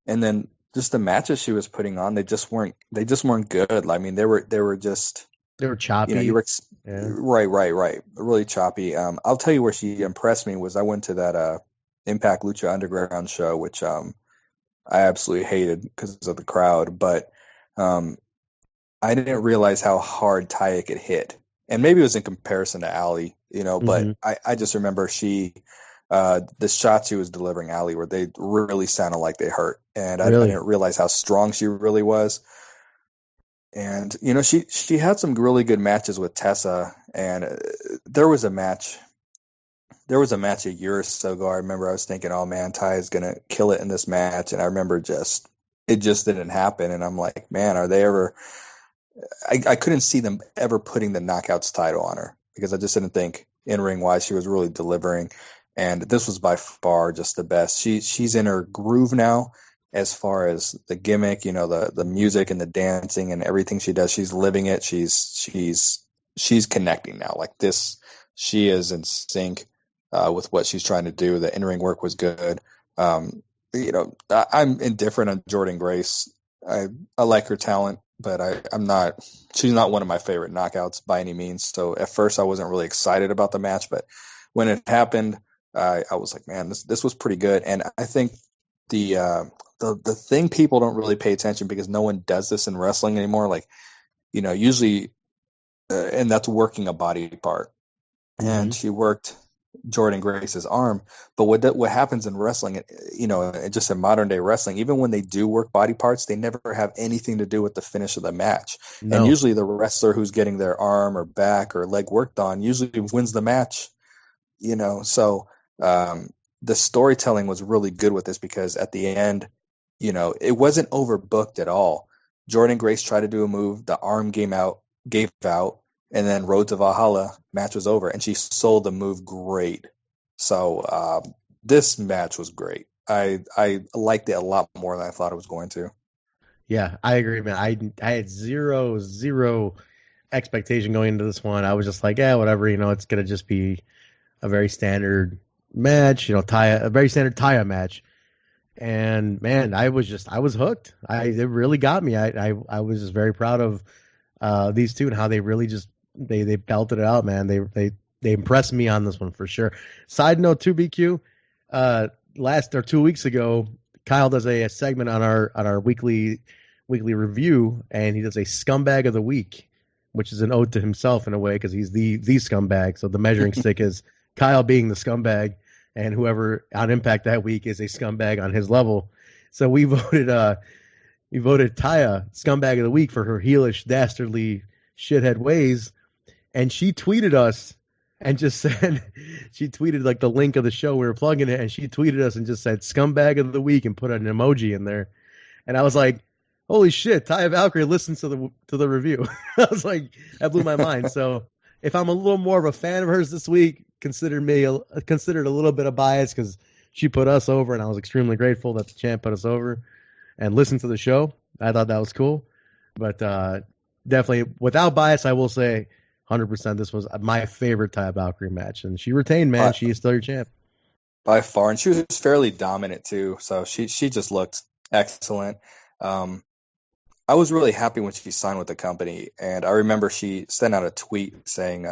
And then just the matches she was putting on, they just weren't good. I mean, they were choppy. You know, right. Really choppy. I'll tell you where she impressed me was I went to that Impact Lucha Underground show, which I absolutely hated because of the crowd, but I didn't realize how hard Taya could hit. And maybe it was in comparison to Allie, you know, but I just remember the shots she was delivering Allie where they really sounded like they hurt. And I didn't realize how strong she really was. And, you know, she had some really good matches with Tessa. And there was a match a year or so ago. I remember I was thinking, oh man, Taya's going to kill it in this match. And I remember it just didn't happen. And I'm like, man, are they ever... I couldn't see them ever putting the Knockouts title on her because I just didn't think in-ring wise she was really delivering. And this was by far just the best. She's in her groove now as far as the gimmick, you know, the music and the dancing and everything she does. She's living it. She's connecting now. Like this, she is in sync with what she's trying to do. The in-ring work was good. You know, I'm indifferent on Jordynne Grace. I like her talent. But she's not one of my favorite knockouts by any means. So at first I wasn't really excited about the match, but when it happened, I was like, man, this was pretty good. And I think the thing people don't really pay attention because no one does this in wrestling anymore. Like, you know, usually, and that's working a body part. And she worked Jordynne Grace's arm. But what happens in wrestling, you know, just in modern day wrestling, even when they do work body parts, they never have anything to do with the finish of the match. No. And usually the wrestler who's getting their arm or back or leg worked on usually wins the match, you know. So the storytelling was really good with this because at the end, you know, it wasn't overbooked at all. Jordynne Grace tried to do a move, the arm gave out, and then Road to Valhalla, match was over, and she sold the move great. So this match was great. I liked it a lot more than I thought it was going to. Yeah, I agree, man. I had zero expectation going into this one. I was just like, yeah, whatever. You know, it's gonna just be a very standard match. You know, a very standard Taya match. And man, I was hooked. It really got me. I was just very proud of these two and how they really just they belted it out, man. They impressed me on this one for sure. Side note, 2BQ, 2 weeks ago, Kyle does a segment on our weekly review, and he does a scumbag of the week, which is an ode to himself in a way because he's the scumbag. So the measuring stick is Kyle being the scumbag, and whoever on Impact that week is a scumbag on his level. So we voted we voted Taya scumbag of the week for her heelish, dastardly, shithead ways, and she tweeted us and just said she tweeted like the link of the show we were plugging it, and she tweeted us and just said scumbag of the week and put an emoji in there, and I was like, holy shit, Taya Valkyrie listens to the review. I was like, that blew my mind. So if I'm a little more of a fan of hers this week, considered a little bit of bias because she put us over, and I was extremely grateful that the champ put us over and listened to the show. I thought that was cool. But definitely, without bias, I will say 100% this was my favorite Taya Valkyrie match. And she retained, man. She is still your champ. By far. And she was fairly dominant, too. So she just looked excellent. I was really happy when she signed with the company. And I remember she sent out a tweet saying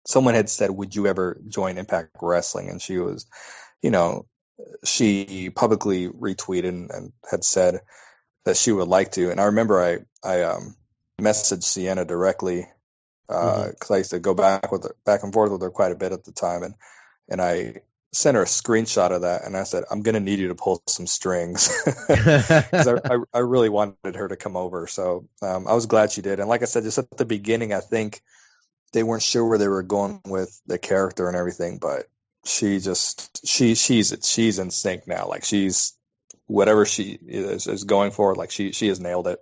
someone had said, would you ever join Impact Wrestling? And she was, she publicly retweeted and had said that she would like to. And I remember I messaged Sienna directly because I used to go back and forth with her quite a bit at the time, and I sent her a screenshot of that, and I said, I'm going to need you to pull some strings because I really wanted her to come over. So I was glad she did. And like I said, just at the beginning, I think they weren't sure where they were going with the character and everything, but she's in sync now. Like she's whatever she is going for, like she has nailed it.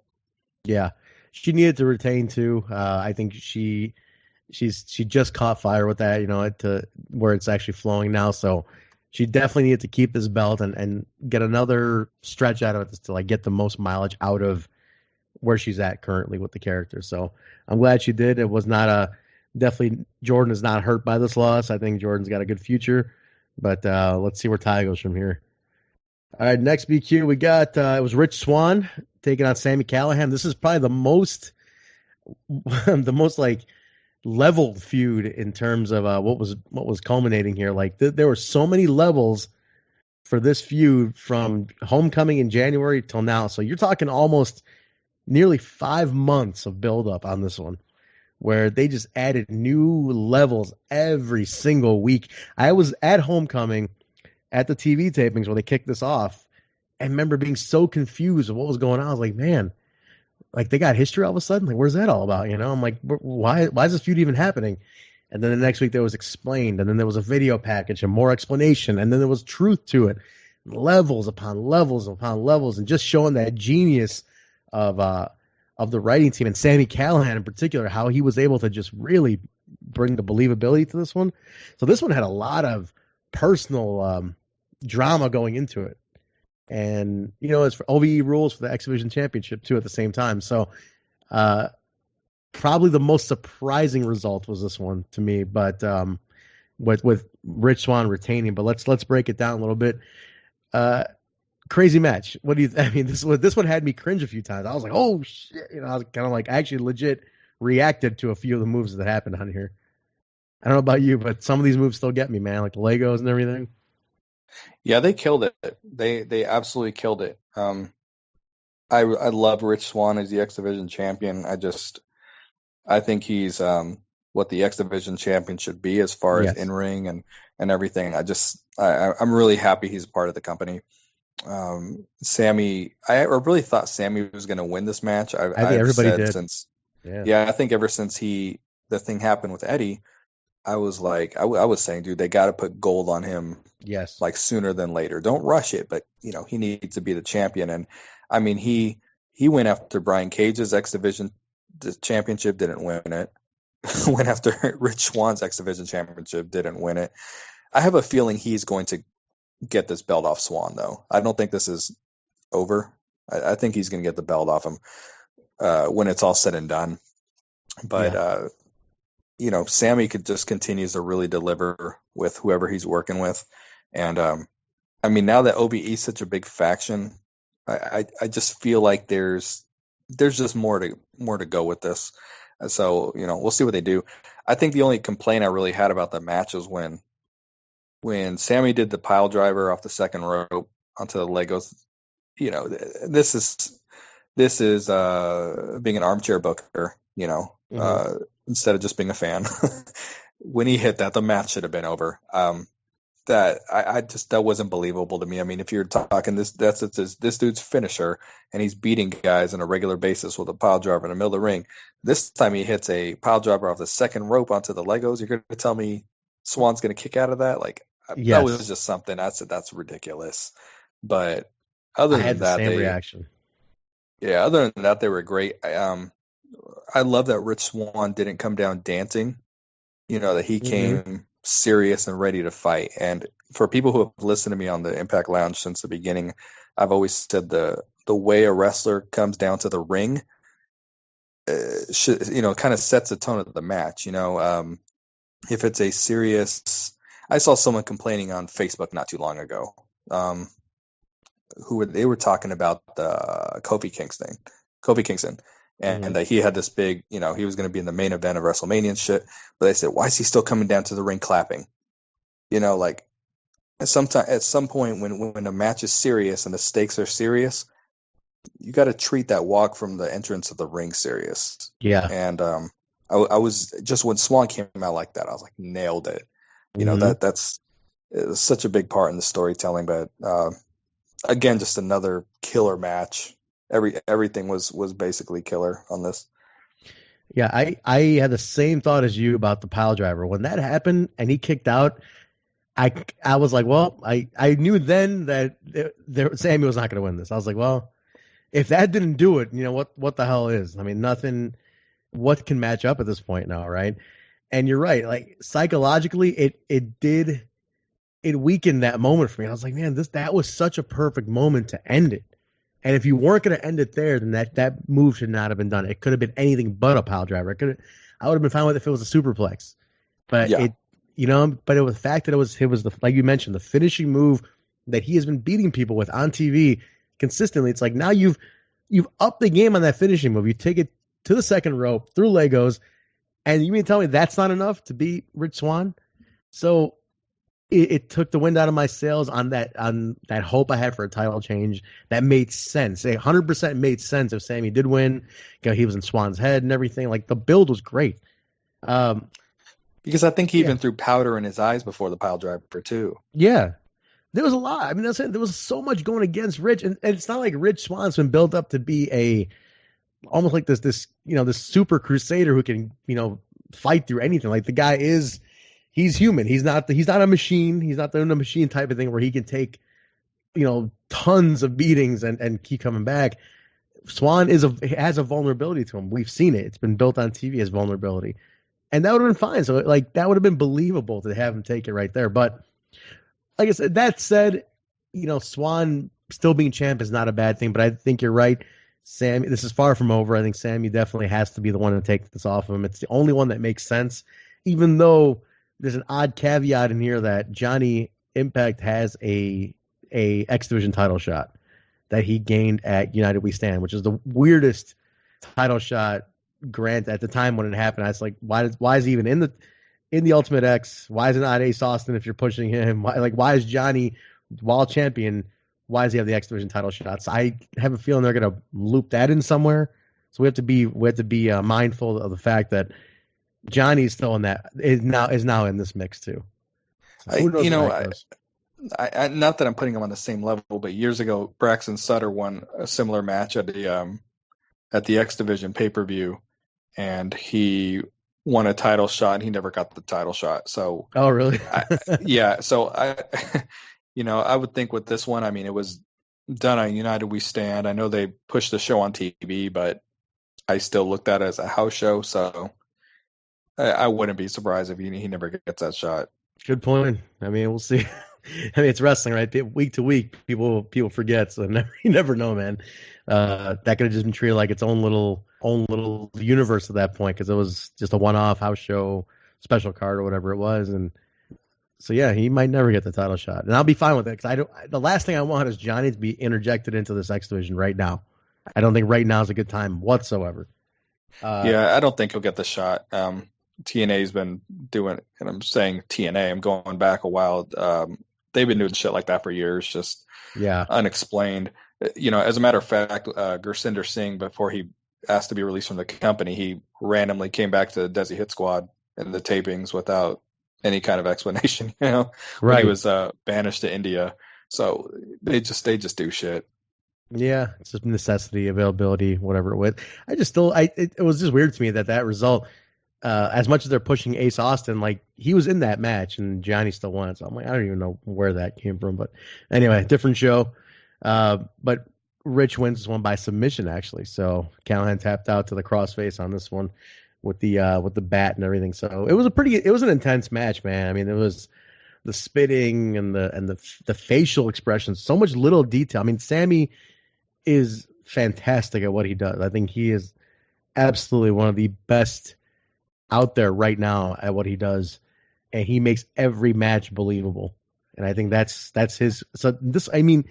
Yeah. She needed to retain too. I think she just caught fire with that, to where it's actually flowing now. So she definitely needed to keep this belt and get another stretch out of it to like get the most mileage out of where she's at currently with the character. So I'm glad she did. It was not definitely Jordynne is not hurt by this loss. I think Jordynne's got a good future, but let's see where Taya goes from here. All right, next BQ we got it was Rich Swann taking on Sami Callihan. This is probably the most like leveled feud in terms of what was culminating here. Like there were so many levels for this feud from Homecoming in January till now. So you're talking almost nearly 5 months of buildup on this one, where they just added new levels every single week. I was at Homecoming at the TV tapings where they kicked this off, and remember being so confused of what was going on. I was like, man, like they got history all of a sudden. Like, where's that all about? I'm like, why is this feud even happening? And then the next week there was explained, and then there was a video package and more explanation, and then there was truth to it, levels upon levels upon levels, and just showing that genius of the writing team and Sami Callihan in particular, how he was able to just really bring the believability to this one. So this one had a lot of personal drama going into it. And, it's for OVE rules for the X Division Championship, too, at the same time. So probably the most surprising result was this one to me, but with Rich Swann retaining. But let's break it down a little bit. Crazy match. What do you? I mean, this one had me cringe a few times. I was like, "Oh shit!" I was kind of like, I actually legit reacted to a few of the moves that happened on here. I don't know about you, but some of these moves still get me, man. Like the Legos and everything. Yeah, they killed it. They absolutely killed it. I love Rich Swann as the X Division champion. I think he's what the X Division champion should be as far as in ring and everything. I'm really happy he's a part of the company. Sami, I really thought Sami was going to win this match. I think everybody did. I think ever since the thing happened with Eddie, I was like, I was saying, dude, they got to put gold on him. Yes, like sooner than later. Don't rush it, but he needs to be the champion. And I mean, he went after Brian Cage's X Division championship, didn't win it. Went after Rich Swann's X Division championship, didn't win it. I have a feeling he's going to get this belt off Swann, though. I don't think this is over. I think he's going to get the belt off him when it's all said and done. But Sami could just continues to really deliver with whoever he's working with. And I mean, now that OVE is such a big faction, I just feel like there's just more to go with this. And so, we'll see what they do. I think the only complaint I really had about the match was when Sami did the pile driver off the second rope onto the Legos. This is being an armchair booker, instead of just being a fan. When he hit that, the match should have been over. that I just that wasn't believable to me. I mean, if you're talking this dude's finisher, and he's beating guys on a regular basis with a pile driver in the middle of the ring. This time he hits a pile driver off the second rope onto the Legos. You're going to tell me Swann's going to kick out of that? Like that was just something. That's ridiculous. But other than that, same reaction. Yeah, other than that, they were great. I love that Rich Swann didn't come down dancing. You know, that he came serious and ready to fight. And for people who have listened to me on the Impact Lounge since the beginning, I've always said the way a wrestler comes down to the ring, kind of sets the tone of the match. You know, if it's a serious, I saw someone complaining on Facebook not too long ago. They were talking about Kofi Kingston, and he had this big, he was going to be in the main event of WrestleMania and shit. But they said, why is he still coming down to the ring clapping? Like at some point when a match is serious and the stakes are serious, you got to treat that walk from the entrance of the ring serious. Yeah. And I was just, when Swann came out like that, I was like, nailed it. That's such a big part in the storytelling. But again, just another killer match. Everything was basically killer on this. Yeah, I had the same thought as you about the pile driver. When that happened and he kicked out, I was like, well, I knew then that Sammy was not going to win this. I was like, well, if that didn't do it, what the hell is? I mean, nothing. What can match up at this point now, right? And you're right. Like psychologically, it weakened that moment for me. I was like, man, that was such a perfect moment to end it. And if you weren't going to end it there, then that move should not have been done. It could have been anything but a pile driver. I would have been fine with it if it was a superplex. But but it was the fact that it was like you mentioned, the finishing move that he has been beating people with on TV consistently. It's like now you've upped the game on that finishing move. You take it to the second rope through Legos, and you mean to tell me that's not enough to beat Rich Swann? So it took the wind out of my sails on that hope I had for a title change. That made sense. It 100% made sense if Sammy did win. He was in Swann's head and everything. Like the build was great. Because I think he even threw powder in his eyes before the pile driver too. Yeah, there was a lot. I mean, there was so much going against Rich, and it's not like Rich Swann's been built up to be almost like this super crusader who can fight through anything. Like the guy he's human. He's not a machine. He's not the machine type of thing where he can take, tons of beatings and keep coming back. Swann has a vulnerability to him. We've seen it. It's been built on TV as vulnerability. And that would have been fine. So that would have been believable to have him take it right there. But like I said, that said, Swann still being champ is not a bad thing, but I think you're right. Sammy, this is far from over. I think Sammy definitely has to be the one to take this off of him. It's the only one that makes sense, even though there's an odd caveat in here that Johnny Impact has a X Division title shot that he gained at United We Stand, which is the weirdest title shot grant at the time when it happened. I was like, why is he even in the Ultimate X? Why is it not Ace Austin if you're pushing him? Why is Johnny, while champion, why does he have the X Division title shots? I have a feeling they're going to loop that in somewhere. So we have to be mindful of the fact that Johnny's still in that is now in this mix too. So I not that I'm putting him on the same level, but years ago Braxton Sutter won a similar match at the X Division pay-per-view, and he won a title shot and he never got the title shot. So oh really? So I would think with this one, I mean, it was done on United We Stand. I know they pushed the show on TV, but I still looked at it as a house show, so I wouldn't be surprised if he never gets that shot. Good point. I mean, we'll see. I mean, it's wrestling, right? Week to week, people forget, so you never know, man. That could have just been treated like its own little universe at that point because it was just a one-off house show, special card or whatever it was, and so yeah, he might never get the title shot, and I'll be fine with it because the last thing I want is Johnny to be interjected into this X Division right now. I don't think right now is a good time whatsoever. I don't think he'll get the shot. TNA's been doing, and I'm saying TNA, I'm going back a while. They've been doing shit like that for years, just unexplained. As a matter of fact, Gursinder Singh, before he asked to be released from the company, he randomly came back to the Desi Hit Squad in the tapings without any kind of explanation, when Right. he was banished to India. So they just do shit. Yeah, it's just necessity, availability, whatever it was. It was just weird to me that result, as much as they're pushing Ace Austin, like he was in that match and Johnny still won it. So I'm like, I don't even know where that came from. But anyway, different show. But Rich wins this one by submission, actually. So Callihan tapped out to the crossface on this one with the bat and everything. So it was an intense match, man. I mean, it was the spitting and the facial expressions, so much little detail. I mean, Sammy is fantastic at what he does. I think he is absolutely one of the best out there right now at what he does, and he makes every match believable. And I think that's his. So this, I mean,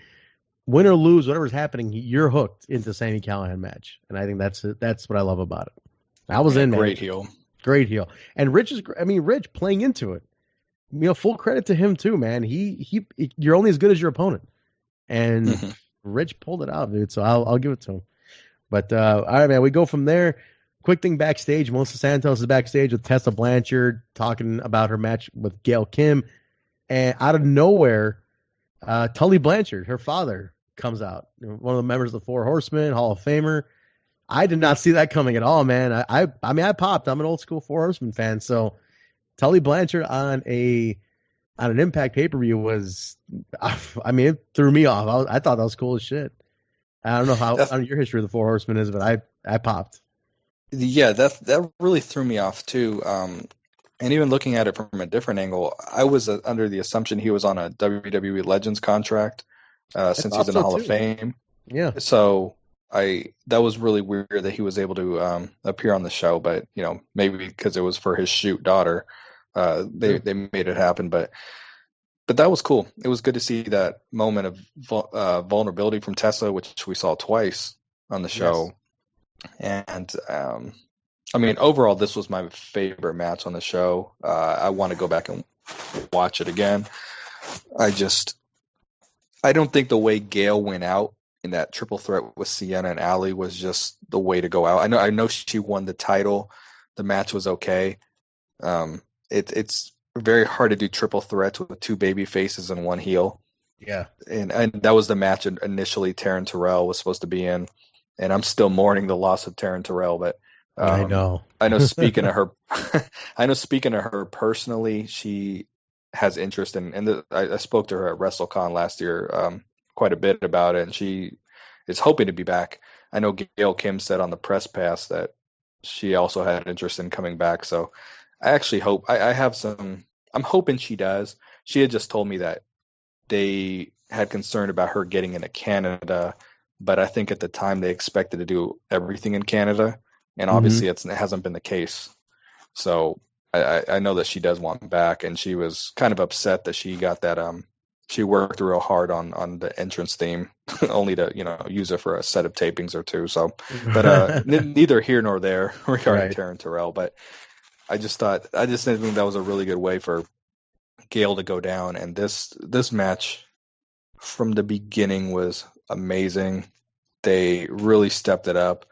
win or lose, whatever's happening, you're hooked into Sami Callihan match, and I think that's what I love about it. I was in, man. Great heel, and Rich Rich playing into it. Full credit to him too, man. He you're only as good as your opponent, and Rich pulled it out, dude. So I'll give it to him. But all right, man, we go from there. Quick thing backstage. Melissa Santos is backstage with Tessa Blanchard talking about her match with Gail Kim, and out of nowhere, Tully Blanchard, her father, comes out. One of the members of the Four Horsemen, Hall of Famer. I did not see that coming at all, man. I mean, I popped. I'm an old school Four Horsemen fan, so Tully Blanchard on an Impact pay-per-view was, I mean, it threw me off. I thought that was cool as shit. I don't know how your history of the Four Horsemen is, but I popped. Yeah, that really threw me off too. And even looking at it from a different angle, I was under the assumption he was on a WWE Legends contract since he's in the Hall of Fame. Yeah. So that was really weird that he was able to appear on the show, but maybe because it was for his shoot daughter, they made it happen. But that was cool. It was good to see that moment of vulnerability from Tessa, which we saw twice on the show. Yes. And I mean, overall, this was my favorite match on the show. I want to go back and watch it again. I don't think the way Gail went out in that triple threat with Sienna and Allie was just the way to go out. I know she won the title. The match was okay. It's very hard to do triple threats with two baby faces and one heel. Yeah. And that was the match initially Taryn Terrell was supposed to be in. And I'm still mourning the loss of Taryn Terrell, but I know speaking of her personally, she has interest in, I spoke to her at WrestleCon last year quite a bit about it, and she is hoping to be back. I know Gail Kim said on the press pass that she also had interest in coming back, so I actually hope I'm hoping she does. She had just told me that they had concern about her getting into Canada, but I think at the time they expected to do everything in Canada, and obviously it hasn't been the case. So I know that she does want back, and she was kind of upset that she got that. She worked real hard on the entrance theme, only to use it for a set of tapings or two. So, but neither here nor there regarding Taryn Terrell. But I just didn't think that was a really good way for Gail to go down, and this match from the beginning was amazing. They really stepped it up.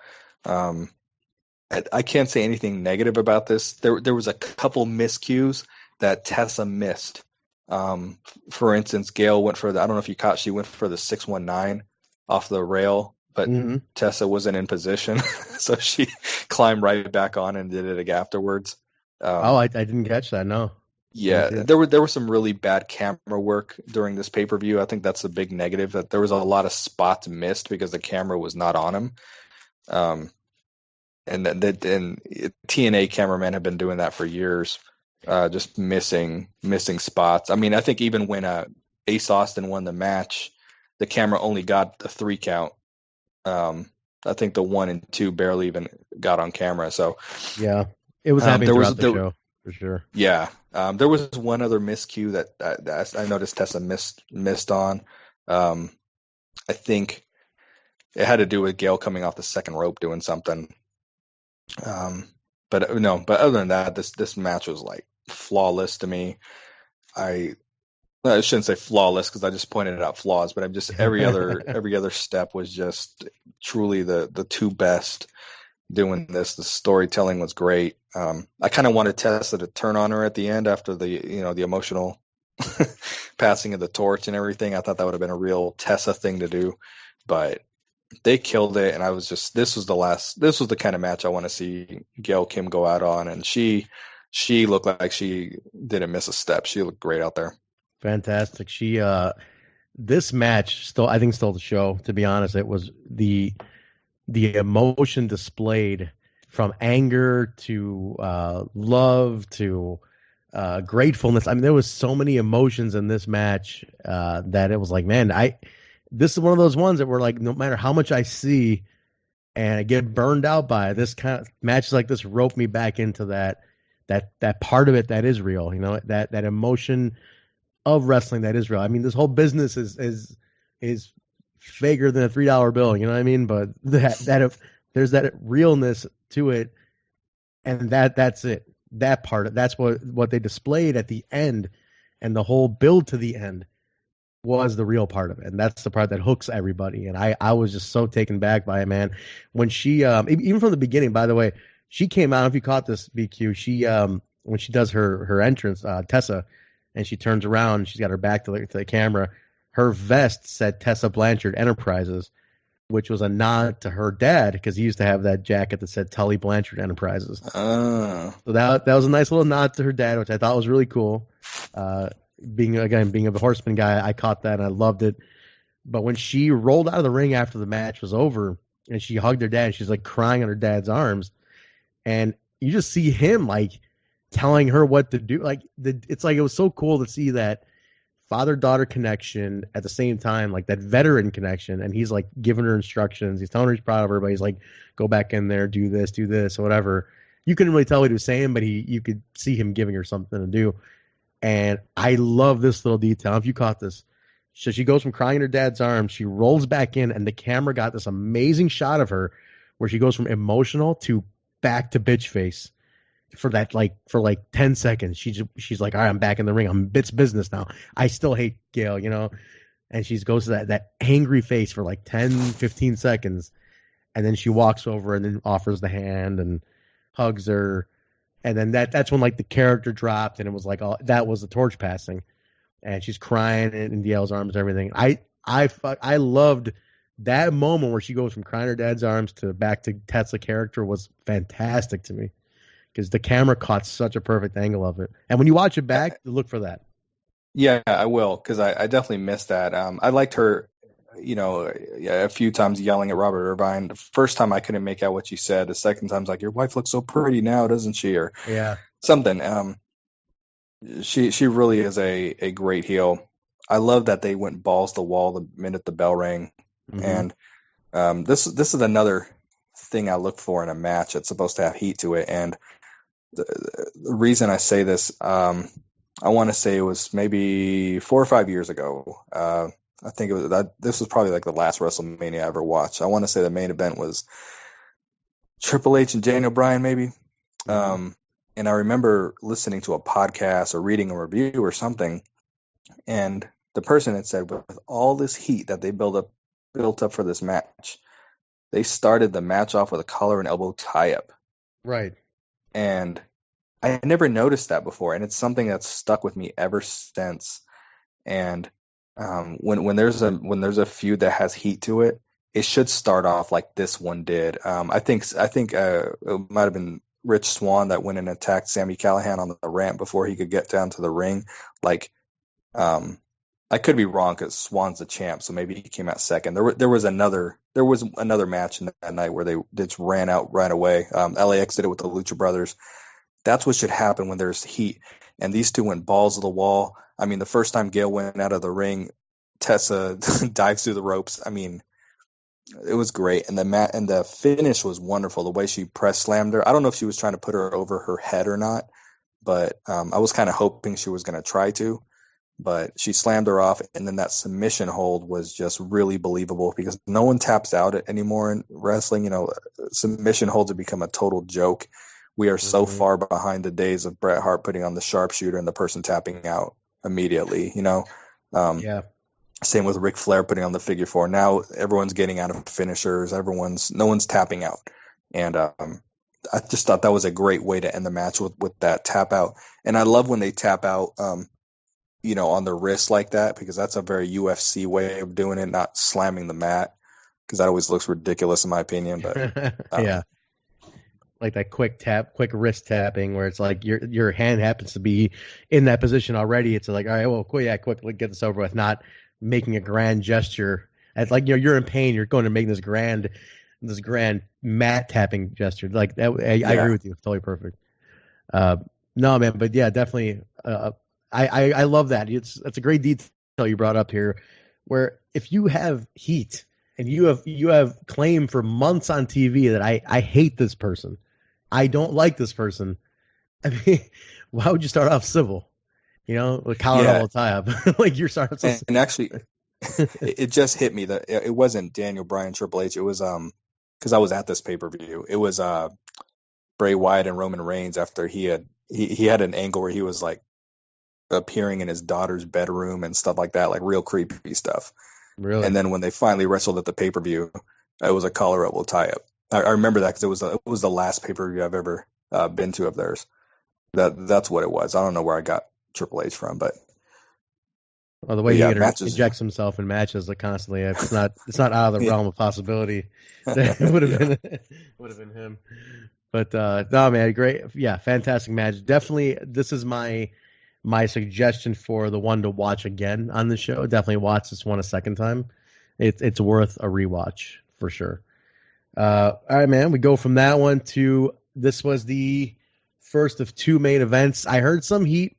I can't say anything negative about this. There was a couple miscues that Tessa missed. For instance, Gail went for I don't know if you caught, she went for the 619 off the rail, but Tessa wasn't in position. So she climbed right back on and did it afterwards. I didn't catch that. No. Yeah, there was some really bad camera work during this pay-per-view. I think that's a big negative, that there was a lot of spots missed because the camera was not on him. And TNA cameramen have been doing that for years, just missing spots. I mean, I think even when Ace Austin won the match, the camera only got the 3 count. I think the 1 and 2 barely even got on camera. So yeah, it was happening throughout the show for sure. Yeah. There was one other miscue that I noticed Tessa missed on. I think it had to do with Gail coming off the second rope doing something. But other than that, this match was like flawless to me. I shouldn't say flawless because I just pointed out flaws, but I'm just every other step was just truly the two best doing this. The storytelling was great. I kind of wanted Tessa to turn on her at the end after the emotional passing of the torch and everything. I thought that would have been a real Tessa thing to do, but they killed it. And this was the kind of match I want to see Gail Kim go out on. And she looked like she didn't miss a step. She looked great out there. Fantastic. This match I think stole the show, to be honest. It was the emotion displayed, from anger to love to gratefulness. I mean, there was so many emotions in this match that it was like, man, this is one of those ones that were like, no matter how much I see and I get burned out by this kind of matches like this, rope me back into that part of it that is real. That emotion of wrestling that is real. I mean, this whole business is faker than a $3 bill. You know what I mean? But if there's that realness to it, and that's it. That part, that's what they displayed at the end, and the whole build to the end was the real part of it, and that's the part that hooks everybody. And I was just so taken back by it, man. When she even from the beginning, by the way, she came out. If you caught this, BQ, she when she does her entrance, Tessa, and she turns around, she's got her back to the camera. Her vest said Tessa Blanchard Enterprises, which was a nod to her dad, because he used to have that jacket that said Tully Blanchard Enterprises. So that was a nice little nod to her dad, which I thought was really cool. Being a horseman guy, I caught that and I loved it. But when she rolled out of the ring after the match was over and she hugged her dad, and she's like crying on her dad's arms, and you just see him like telling her what to do. Like it's like, it was so cool to see that father-daughter connection at the same time, like that veteran connection. And he's like giving her instructions. He's telling her he's proud of her, but he's like, go back in there, do this, or whatever. You couldn't really tell what he was saying, but you could see him giving her something to do. And I love this little detail. If you caught this, so she goes from crying in her dad's arms, she rolls back in, and the camera got this amazing shot of her where she goes from emotional to back to bitch face. For 10 seconds, she's like, all right, I'm back in the ring. It's business now. I still hate Gail, and she goes to that angry face for like 10, 15 seconds. And then she walks over and then offers the hand and hugs her. And then that's when like the character dropped, and it was like, that was the torch passing, and she's crying in Gail's arms and everything. I loved that moment where she goes from crying in her dad's arms to back to Tessa character. Was fantastic to me, because the camera caught such a perfect angle of it. And when you watch it back, look for that. Yeah, I will, because I definitely missed that. I liked her, a few times yelling at Robert Irvine. The first time I couldn't make out what she said. The second time's like, your wife looks so pretty now, doesn't she? Or something. She really is a great heel. I love that they went balls to the wall the minute the bell rang. Mm-hmm. And this is another thing I look for in a match that's supposed to have heat to it. And the reason I say this, I want to say it was maybe 4 or 5 years ago. I think it was that. This was probably like the last WrestleMania I ever watched. I want to say the main event was Triple H and Daniel Bryan, maybe. And I remember listening to a podcast or reading a review or something, and the person had said, with all this heat that they built up for this match, they started the match off with a collar and elbow tie-up. Right. And I never noticed that before, and it's something that's stuck with me ever since. And when there's a feud that has heat to it, it should start off like this one did. I think it might have been Rich Swann that went and attacked Sami Callihan on the ramp before he could get down to the ring. Like, I could be wrong because Swann's the champ, so maybe he came out second. There was another match in that night where they just ran out right away. LAX did it with the Lucha Brothers. That's what should happen when there's heat. And these two went balls to the wall. I mean, the first time Gail went out of the ring, Tessa dives through the ropes. I mean, it was great. And the finish was wonderful. The way she press slammed her. I don't know if she was trying to put her over her head or not, but I was kind of hoping she was going to try to. But she slammed her off, and then that submission hold was just really believable because no one taps out anymore in wrestling. Submission holds have become a total joke. We are so far behind the days of Bret Hart putting on the sharpshooter and the person tapping out immediately. Same with Ric Flair putting on the figure four. Now everyone's getting out of finishers. No one's tapping out. And I just thought that was a great way to end the match with that tap out. And I love when they tap out, on the wrist like that, because that's a very UFC way of doing it, not slamming the mat, because that always looks ridiculous in my opinion. But yeah, like that quick wrist tapping, where it's like your hand happens to be in that position already. It's like, all right, well, quickly get this over with, not making a grand gesture. It's like you're in pain. You're going to make this grand mat tapping gesture. Like that, I agree with you. It's totally perfect. No, man, but yeah, definitely. I love that. It's a great detail you brought up here, where if you have heat and you have claim for months on TV that I hate this person, I don't like this person. I mean, why would you start off civil? With Colorado Taya, like you're starting off. And actually, it just hit me that it wasn't Daniel Bryan Triple H. It was because I was at this pay-per-view. It was Bray Wyatt and Roman Reigns after he had an angle where he was like appearing in his daughter's bedroom and stuff like that, like real creepy stuff. Really? And then when they finally wrestled at the pay-per-view, it was a collar-elbow tie-up. I remember that because it was the last pay-per-view I've ever been to of theirs. That's what it was. I don't know where I got Triple H from, but the way he injects himself in matches like constantly, it's not out of the realm of possibility. It would have been him. But no, man, great, fantastic match. Definitely, this is my suggestion for the one to watch again on the show. Definitely watch this one a second time. It's worth a rewatch for sure. All right, man. We go from that one to this was the first of two main events. I heard some heat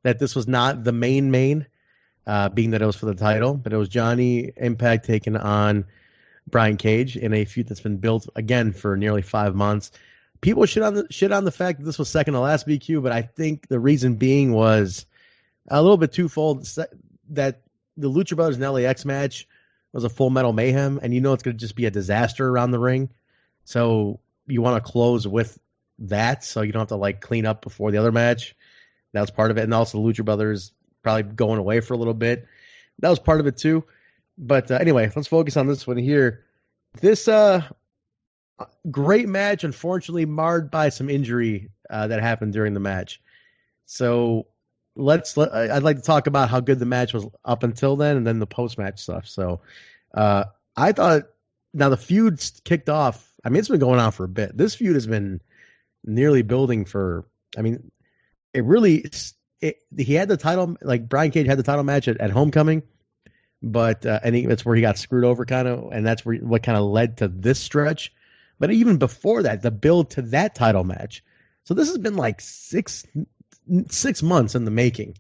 that this was not the main, being that it was for the title, but it was Johnny Impact taking on Brian Cage in a feud that's been built again for nearly 5 months. People shit on the fact that this was second to last BQ, but I think the reason being was a little bit twofold. That the Lucha Brothers and LAX match was a Full Metal Mayhem, and it's going to just be a disaster around the ring. So you want to close with that, so you don't have to clean up before the other match. That was part of it, and also the Lucha Brothers probably going away for a little bit. That was part of it too. But anyway, let's focus on this one here. This great match, unfortunately marred by some injury that happened during the match. So I'd like to talk about how good the match was up until then, and then the post-match stuff. So I thought, now the feud's kicked off. I mean, it's been going on for a bit. This feud has been nearly building for, he had the title, Brian Cage had the title match at Homecoming, but I think that's where he got screwed over kind of, and that's what kind of led to this stretch. But even before that, the build to that title match. So this has been 6 months in the making,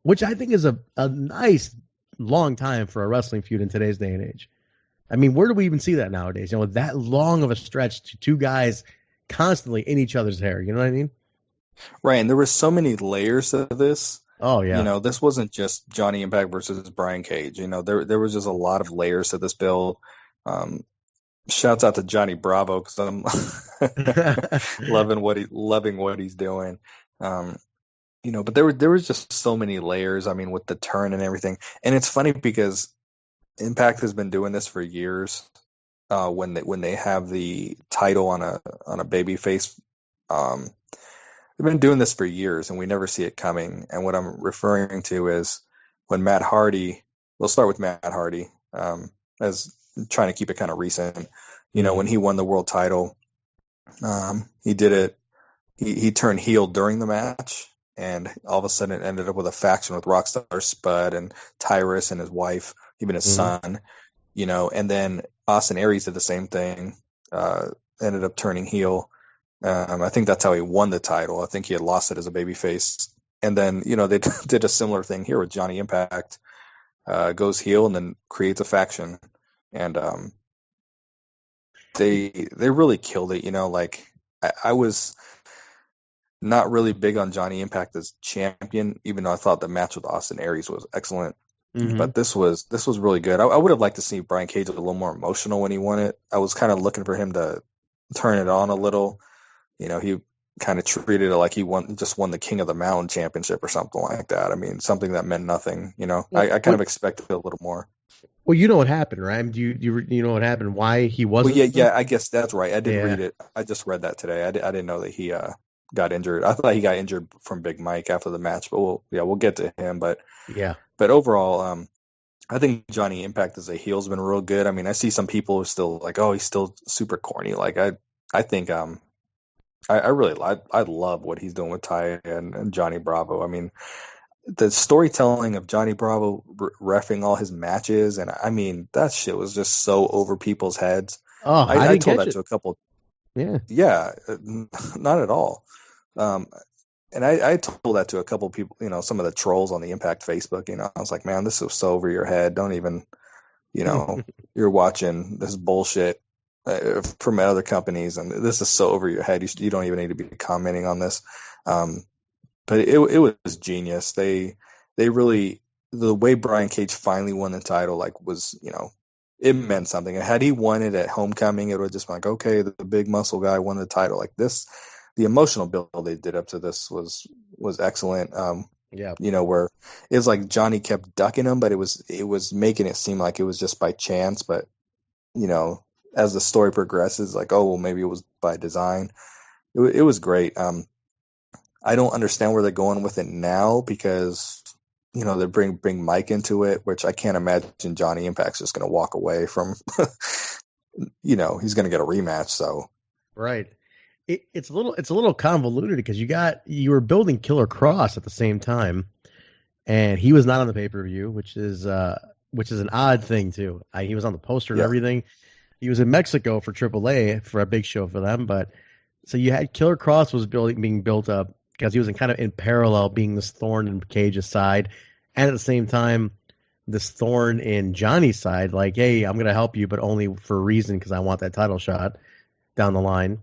which I think is a nice long time for a wrestling feud in today's day and age. I mean, where do we even see that nowadays? That long of a stretch to two guys constantly in each other's hair. You know what I mean? Right. And there were so many layers to this. Oh, yeah. This wasn't just Johnny Impact versus Brian Cage. There was just a lot of layers to this build. Shouts out to Johnny Bravo, because I'm loving what he's doing. But there was just so many layers. I mean, with the turn and everything. And it's funny because Impact has been doing this for years. When they have the title on a baby face, they've been doing this for years, and we never see it coming. And what I'm referring to is when Matt Hardy. We'll start with Matt Hardy, as trying to keep it kind of recent. When he won the world title, he did it. He turned heel during the match, and all of a sudden it ended up with a faction with Rockstar Spud and Tyrus and his wife, even his son. And then Austin Aries did the same thing. Ended up turning heel. I think that's how he won the title. I think he had lost it as a babyface. And then, they did a similar thing here with Johnny Impact. Goes heel and then creates a faction. And they really killed it. I was not really big on Johnny Impact as champion, even though I thought the match with Austin Aries was excellent. Mm-hmm. But this was really good. I would have liked to see Brian Cage a little more emotional when he won it. I was kind of looking for him to turn it on a little. He kind of treated it like he just won the King of the Mountain championship or something like that. I mean, something that meant nothing. I kind of expected a little more. Well, you know what happened, right? Do you know what happened? Why he Well, wasn't? yeah, I guess that's right. I did Yeah, read it. I just read that today. I didn't know that he got injured. I thought he got injured from Big Mike after the match, but we'll get to him. yeah. But overall, I think Johnny Impact as a heel's been real good. I mean, I see some people who are still like, oh, he's still super corny. Like I think I really I love what he's doing with Taya and Johnny Bravo. I mean, the storytelling of Johnny Bravo reffing all his matches, and I mean that shit was just so over people's heads. Oh, I I didn't told catch that it. to a couple. Yeah. Yeah, not at all. Um, and I told that to a couple people, some of the trolls on the Impact Facebook. I was like, man, this is so over your head. Don't even, you're watching this bullshit from other companies, and this is so over your head. You don't even need to be commenting on this. But it was genius. They really, the way Brian Cage finally won the title, like, was, it meant something. And had he won it at Homecoming, it would have just been like, okay, the big muscle guy won the title. Like this, the emotional build they did up to this was excellent. Yeah. Where it's like Johnny kept ducking him, but it was making it seem like it was just by chance. But as the story progresses, like, oh well, maybe it was by design. It was great. I don't understand where they're going with it now because they bring Mike into it, which I can't imagine Johnny Impact's just going to walk away from. He's going to get a rematch. So Right. It's a little convoluted because you were building Killer Cross at the same time, and he was not on the pay-per-view, which is an odd thing too. He was on the poster and everything. He was in Mexico for AAA for a big show for them, but so you had Killer Cross was being built up because he was in parallel being this thorn in Cage's side, and at the same time this thorn in Johnny's side. Like, hey, I'm gonna help you, but only for a reason because I want that title shot down the line.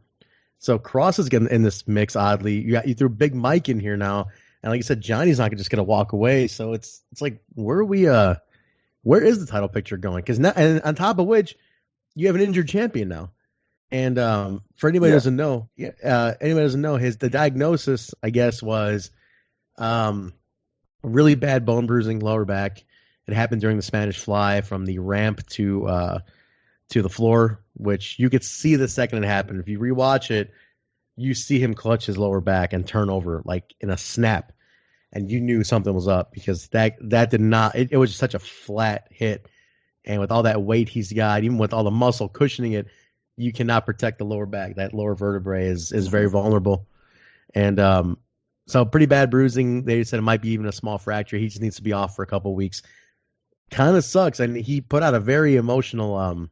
So Cross is getting in this mix oddly. You threw Big Mike in here now, and like you said, Johnny's not just gonna walk away. So it's like where is the title picture going? Because now, and on top of which, you have an injured champion now. And for anybody who doesn't know, the diagnosis, I guess, was really bad bone bruising, lower back. It happened during the Spanish Fly from the ramp to the floor, which you could see the second it happened. If you rewatch it, you see him clutch his lower back and turn over like in a snap, and you knew something was up because that did not. It was just such a flat hit, and with all that weight he's got, even with all the muscle cushioning it, you cannot protect the lower back. That lower vertebrae is very vulnerable, and so pretty bad bruising. They said it might be even a small fracture. He just needs to be off for a couple of weeks. Kind of sucks, and he put out a very emotional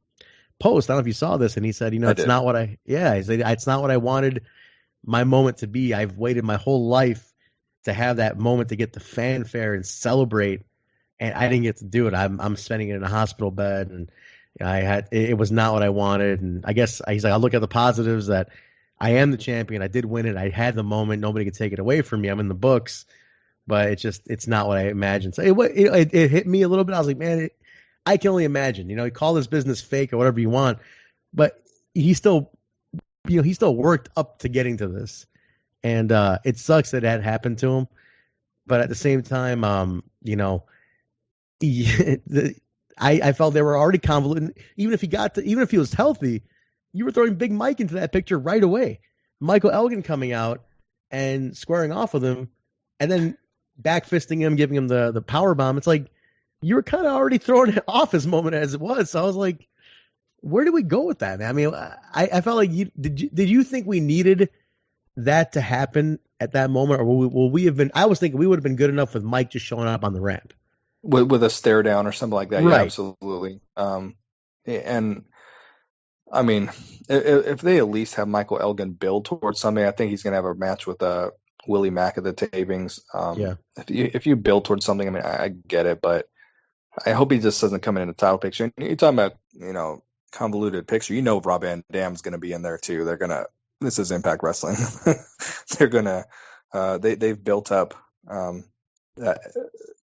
post. I don't know if you saw this, and he said, it's not what he said, it's not what I wanted my moment to be. I've waited my whole life to have that moment to get the fanfare and celebrate, and I didn't get to do it. I'm spending it in a hospital bed, and it was not what I wanted. And I guess he's like, I look at the positives that I am the champion. I did win it. I had the moment. Nobody could take it away from me. I'm in the books, but it's not what I imagined. So it hit me a little bit. I was like, man, I can only imagine. You call this business fake or whatever you want, but he still worked up to getting to this, and it sucks that happened to him. But at the same time, I felt they were already convoluted. Even if he was healthy, you were throwing Big Mike into that picture right away. Michael Elgin coming out and squaring off with him, and then back fisting him, giving him the power bomb. It's like you were kind of already throwing it off his moment as it was. So I was like, where do we go with that, man? I mean, I felt like did you think we needed that to happen at that moment, or will we have been? I was thinking we would have been good enough with Mike just showing up on the ramp with a stare down or something like that. Right. Yeah, absolutely. And I mean, if they at least have Michael Elgin build towards something, I think he's going to have a match with Willie Mack at the tapings. If you build towards something, I mean, I get it, but I hope he just doesn't come in the title picture. And you're talking about, convoluted picture. Rob Van Dam's going to be in there too. They're going to. This is Impact Wrestling. They're going to. They've built up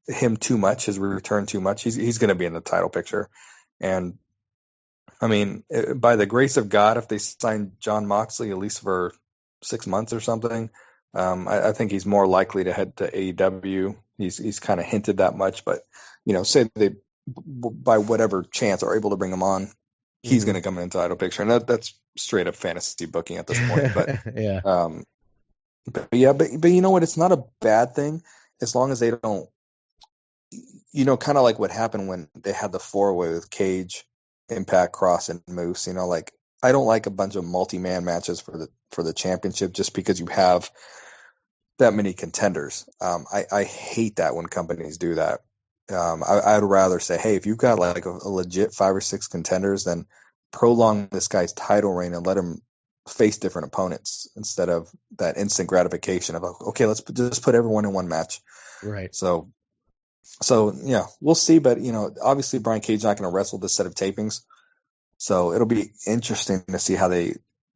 him too much. His return too much. He's going to be in the title picture, and I mean, by the grace of God, if they sign Jon Moxley at least for 6 months or something, I think he's more likely to head to AEW. He's kind of hinted that much, but say they by whatever chance are able to bring him on, he's going to come in the title picture, and that's straight up fantasy booking at this point. But yeah, but you know what? It's not a bad thing as long as they don't, kind of like what happened when they had the 4-way with Cage, Impact, Cross, and Moose. Like I don't like a bunch of multi-man matches for the championship just because you have that many contenders. I hate that when companies do that. I'd rather say, hey, if you've got like a legit 5 or 6 contenders, then prolong this guy's title reign and let him face different opponents instead of that instant gratification of, okay, let's just put everyone in one match. right. So yeah, we'll see. But obviously Brian Cage's not going to wrestle this set of tapings, so it'll be interesting to see how they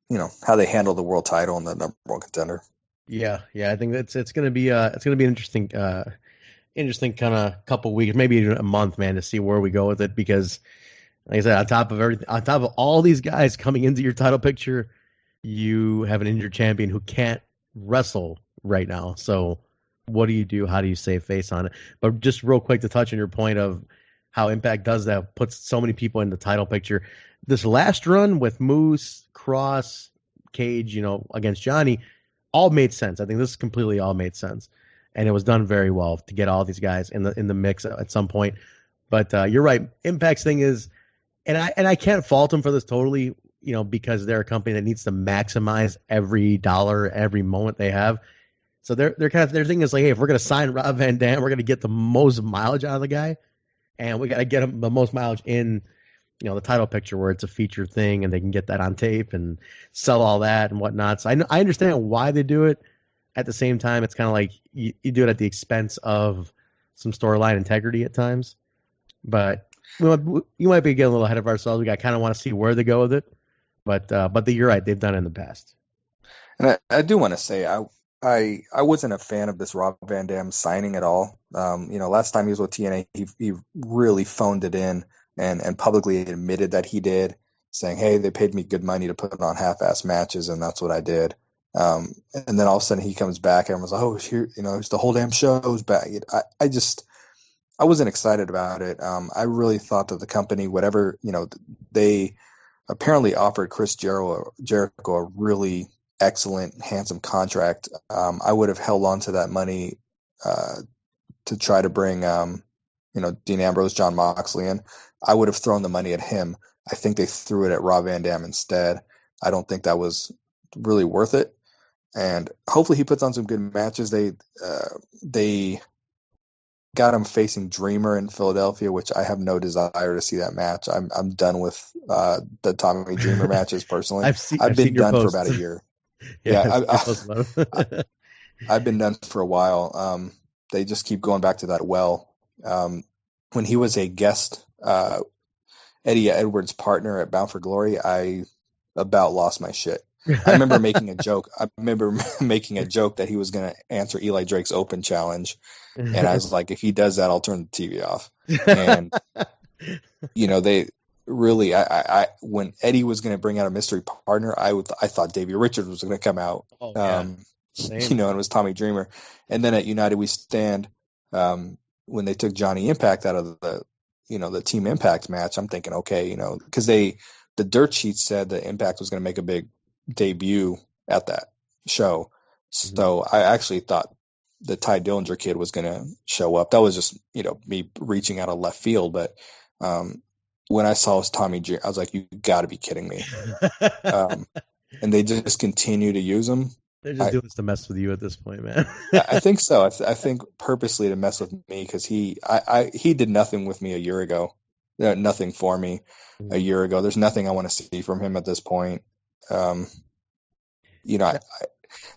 handle the world title and the number one contender. Yeah, I think it's going to be an interesting kind of couple weeks, maybe even a month, man, to see where we go with it. Because, like I said, on top of all these guys coming into your title picture, you have an injured champion who can't wrestle right now. So, what do you do? How do you save face on it? But just real quick to touch on your point of how Impact does that, puts so many people in the title picture. This last run with Moose, Cross, Cage, against Johnny, all made sense. I think this completely all made sense, and it was done very well to get all these guys in the mix at some point. But you're right. Impact's thing is, and I can't fault them for this totally, because they're a company that needs to maximize every dollar, every moment they have. So their thing is like, hey, if we're gonna sign Rob Van Dam, we're gonna get the most mileage out of the guy, and we gotta get him the most mileage in, the title picture where it's a feature thing and they can get that on tape and sell all that and whatnot. So I understand why they do it. At the same time, it's kind of like you do it at the expense of some storyline integrity at times. But you might be getting a little ahead of ourselves. We kind of want to see where they go with it. But you're right. They've done it in the past. And I do want to say I wasn't a fan of this Rob Van Dam signing at all. Last time he was with TNA, he really phoned it in and publicly admitted that he did, saying, hey, they paid me good money to put on half-ass matches, and that's what I did. And then all of a sudden he comes back and everyone's like, oh, here, it's the whole damn show's back. I wasn't excited about it. I really thought that the company, whatever, they apparently offered Chris Jericho a really excellent, handsome contract. I would have held on to that money to try to bring, Dean Ambrose, John Moxley in. I would have thrown the money at him. I think they threw it at Rob Van Dam instead. I don't think that was really worth it. And hopefully he puts on some good matches. They got him facing Dreamer in Philadelphia, which I have no desire to see that match. I'm done with the Tommy Dreamer matches personally. I've been done for about a year. I've been done for a while. They just keep going back to that well. When he was a guest Eddie Edwards' partner at Bound for Glory, I about lost my shit. I remember making a joke. That he was going to answer Eli Drake's open challenge. And I was like, if he does that, I'll turn the TV off. And, they really, when Eddie was going to bring out a mystery partner, I thought Davey Richards was going to come out, and it was Tommy Dreamer. And then at United We Stand, when they took Johnny Impact out of the Team Impact match, I'm thinking, okay, because the dirt sheet said that Impact was going to make a big debut at that show. So I actually thought the Ty Dillinger kid was going to show up. That was just, me reaching out of left field. But when I saw it was Tommy Dreamer, I was like, you got to be kidding me. And they just continue to use him. They're just doing this to mess with you at this point, man. I think so. I think purposely to mess with me because he did nothing with me a year ago. Nothing for me a year ago. There's nothing I want to see from him at this point. The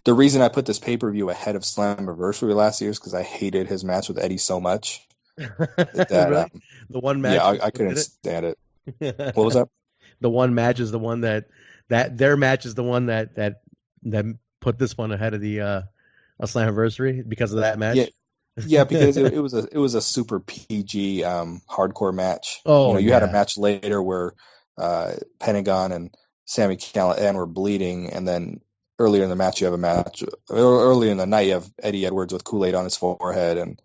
reason I put this pay-per-view ahead of Slammiversary last year is because I hated his match with Eddie so much. Really? The one match. Yeah, I couldn't stand it. What was that? The one match is the one that their match is the one that put this one ahead of the Slammiversary because of that match. Yeah, because it was a super PG hardcore match. Oh, you had a match later where Pentagon and Sami Callihan were bleeding, and then earlier in the match you have a match. Earlier in the night you have Eddie Edwards with Kool-Aid on his forehead, and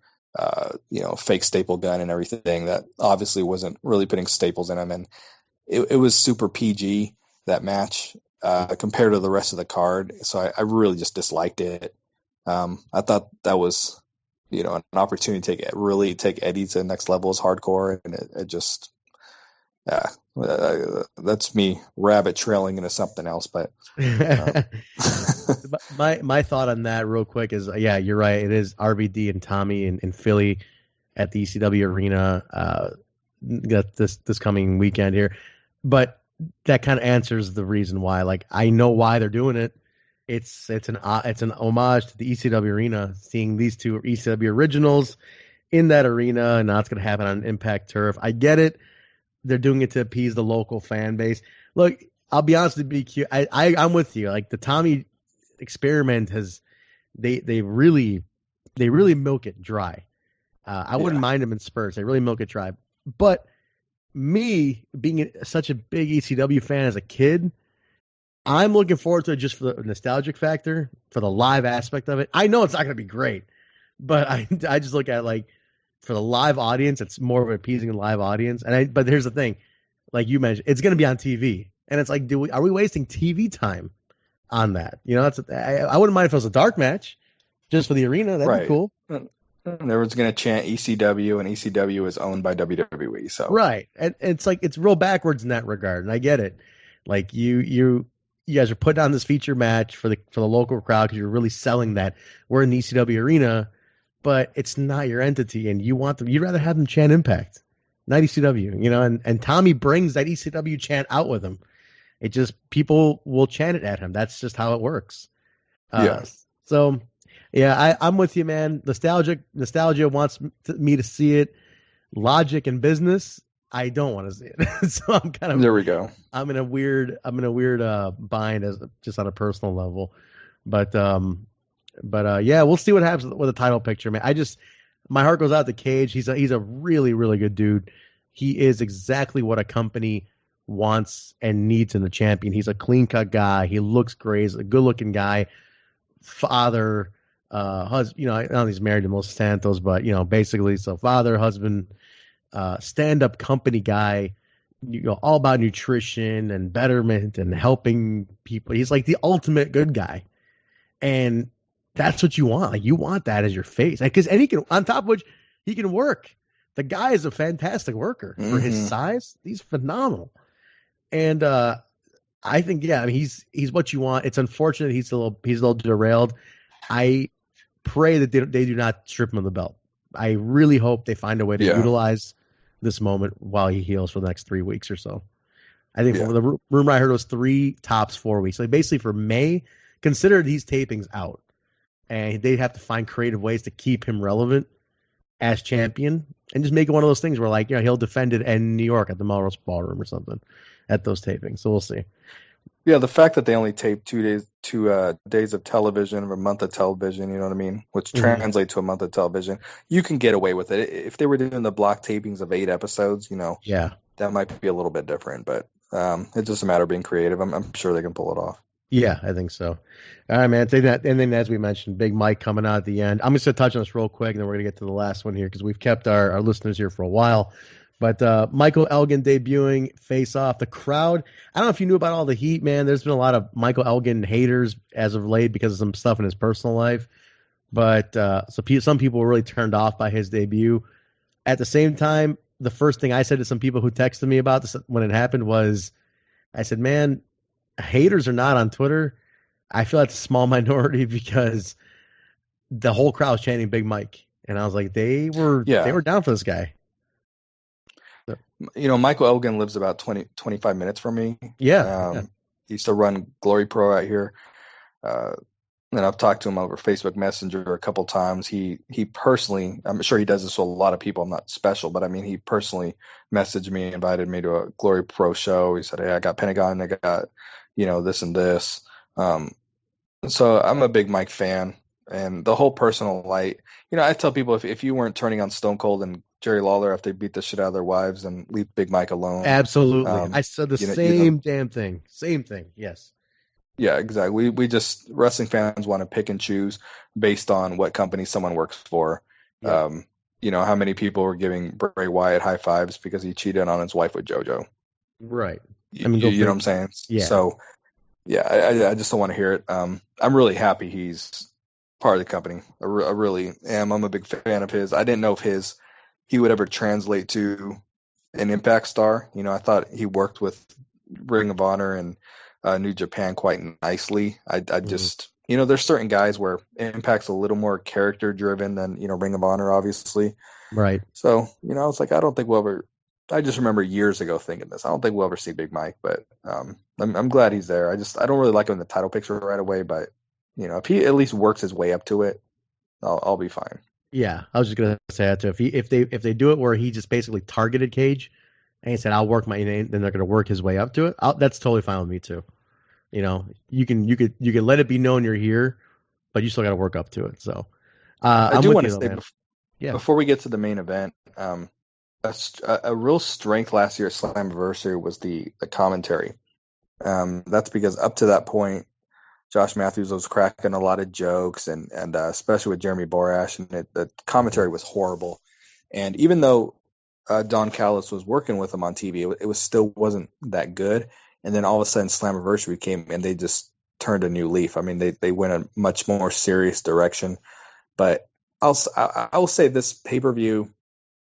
fake staple gun and everything that obviously wasn't really putting staples in him. And it was super PG, that match, compared to the rest of the card. So I really just disliked it. I thought that was, an opportunity to take Eddie to the next level as hardcore. And it just, that's me rabbit trailing into something else. But my thought on that real quick is, yeah, you're right. It is RVD and Tommy in Philly at the ECW arena this coming weekend here. But that kind of answers the reason why. Like, I know why they're doing it. It's an homage to the ECW arena, seeing these two ECW originals in that arena, and now it's going to happen on Impact Turf. I get it. They're doing it to appease the local fan base. Look, I'll be honest with you, BQ. I'm with you. Like, the Tommy experiment they really milk it dry. I wouldn't mind them in spurts. They really milk it dry. But me being such a big ECW fan as a kid, I'm looking forward to it just for the nostalgic factor, for the live aspect of it. I know it's not going to be great, but I just look at, like, for the live audience, it's more of an appeasing live audience. But here's the thing, like you mentioned, it's going to be on TV, and it's like, are we wasting TV time on that? I wouldn't mind if it was a dark match, just for the arena. That'd be cool. And everyone's going to chant ECW, and ECW is owned by WWE. So right, and it's like, it's real backwards in that regard, and I get it. Like, you guys are putting on this feature match for the local crowd because you're really selling that we're in the ECW arena, but it's not your entity, and you'd rather have them chant Impact, not ECW, and Tommy brings that ECW chant out with him. It just, people will chant it at him. That's just how it works. So yeah, I'm with you, man. Nostalgia wants me to see it. Logic and business, I don't want to see it. So I'm kind of, there we go. I'm in a weird bind as just on a personal level, but yeah, we'll see what happens with the title picture, man. My heart goes out to Cage. He's a really, really good dude. He is exactly what a company wants and needs in the champion. He's a clean cut guy. He looks great. He's a good looking guy. Father, husband. I don't know if he's married to Los Santos, but basically, so father, husband, stand up company guy. All about nutrition and betterment and helping people. He's like the ultimate good guy, and that's what you want. Like, you want that as your face, because and he can, on top of which, he can work. The guy is a fantastic worker for his size. He's phenomenal, and I think, yeah, I mean, he's what you want. It's unfortunate he's a little derailed. I pray that they do not strip him of the belt. I really hope they find a way to utilize this moment while he heals for the next 3 weeks or so. I think the rumor I heard was 3 tops 4 weeks. Like, basically for May, consider these tapings out, and they have to find creative ways to keep him relevant as champion, and just make it one of those things where, like, he'll defend it in New York at the Melrose Ballroom or something at those tapings. So we'll see. Yeah, the fact that they only taped 2 days of television, or a month of television, you know what I mean, which translates to a month of television, you can get away with it. If they were doing the block tapings of 8 episodes, that might be a little bit different. But it's just a matter of being creative. I'm sure they can pull it off. Yeah, I think so. All right, man. Take that. And then, as we mentioned, Big Mike coming out at the end. I'm just going to touch on this real quick, and then we're going to get to the last one here, because we've kept our listeners here for a while. But Michael Elgin debuting Face Off. The crowd, I don't know if you knew about all the heat, man. There's been a lot of Michael Elgin haters as of late because of some stuff in his personal life. But some people were really turned off by his debut. At the same time, the first thing I said to some people who texted me about this when it happened was, I said, man, haters are not on Twitter. I feel that's a small minority, because the whole crowd was chanting Big Mike. And I was like, they were down for this guy. Michael Elgin lives about 25 minutes from me. Yeah. He used to run Glory Pro out here. And I've talked to him over Facebook Messenger a couple times. He personally, I'm sure he does this with a lot of people. I'm not special, but I mean, he personally messaged me, invited me to a Glory Pro show. He said, hey, I got Pentagon. I got, this and this. So I'm a big Mike fan, and the whole personal light, I tell people, if you weren't turning on Stone Cold and Jerry Lawler after they beat the shit out of their wives and leave Big Mike alone. Absolutely. I said the same damn thing. Same thing. Yes. Yeah, exactly. We just, wrestling fans want to pick and choose based on what company someone works for. Yeah. how many people were giving Bray Wyatt high fives because he cheated on his wife with JoJo. Right. You know what I'm saying? Yeah. So, yeah, I just don't want to hear it. I'm really happy he's part of the company. I really am. I'm a big fan of his. I didn't know if he would ever translate to an Impact star. I thought he worked with Ring of Honor and New Japan quite nicely. I just, there's certain guys where Impact's a little more character driven than, Ring of Honor, obviously. Right. So, I was like, I don't think we'll ever. I just remember years ago thinking this. I don't think we'll ever see Big Mike, but I'm glad he's there. I don't really like him in the title picture right away, but if he at least works his way up to it, I'll be fine. Yeah, I was just gonna say that too. If they do it where he just basically targeted Cage, and he said I'll work my name, then they're gonna work his way up to it. That's totally fine with me too. You can let it be known you're here, but you still got to work up to it. So I do want to say before we get to the main event, a real strength last year at Slammiversary was the commentary. That's because up to that point, Josh Matthews was cracking a lot of jokes, and especially with Jeremy Borash, and the commentary was horrible. And even though Don Callis was working with him on TV, it was still wasn't that good. And then all of a sudden, Slammiversary came, and they just turned a new leaf. I mean, they went a much more serious direction. But I will say this pay-per-view,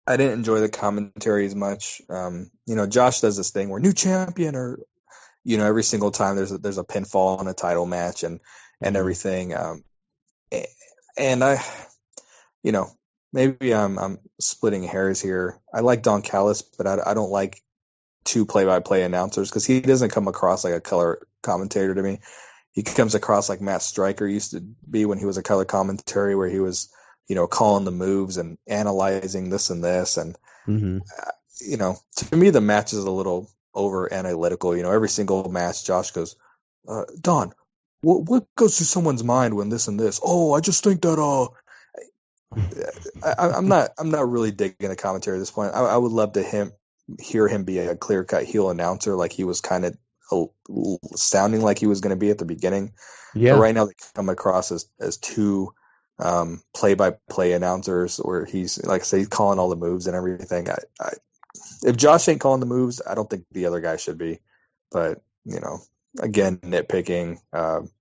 I didn't enjoy the commentary as much. Josh does this thing where new champion, or every single time there's a pinfall on a title match and everything. And I, maybe I'm splitting hairs here. I like Don Callis, but I don't like two play-by-play announcers because he doesn't come across like a color commentator to me. He comes across like Matt Stryker used to be when he was a color commentary, where he was, calling the moves and analyzing this and this. And, to me, the match is a little over analytical. Every single match, Josh goes, Don, what goes through someone's mind when this and this? Oh, I just think that, I'm not really digging a commentary at this point. I would love to hear him be a clear-cut heel announcer, like he was kind of sounding like he was going to be at the beginning. Yeah. But right now they come across as two play-by-play announcers, where he's, like I say, he's calling all the moves and everything. If Josh ain't calling the moves, I don't think the other guy should be. But, again, nitpicking.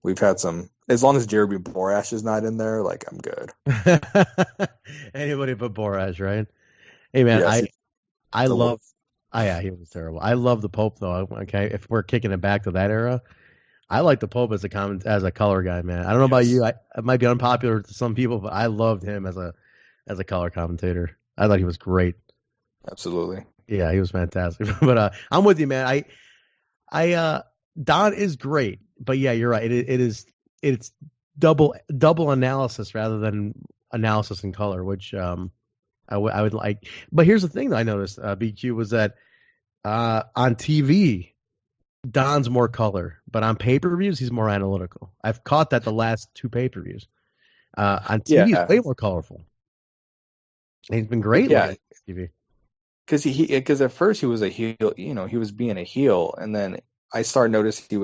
We've had some. As long as Jeremy Borash is not in there, like, I'm good. Anybody but Borash, right? Hey, man, yes, I love. Oh, yeah, he was terrible. I love the Pope, though. Okay, if we're kicking it back to that era, I like the Pope as a color guy, man. I don't know about you. It might be unpopular to some people, but I loved him as a color commentator. I thought he was great. Absolutely. Yeah, he was fantastic. But I'm with you, man. Don is great, but yeah, you're right. It's double analysis rather than analysis in color, which I would like. But here's the thing that I noticed, BQ, was that on TV, Don's more color, but on pay-per-views, he's more analytical. I've caught that the last two pay-per-views. On TV, he's way more colorful. And he's been great on TV. Because at first he was a heel, he was being a heel, and then I started noticing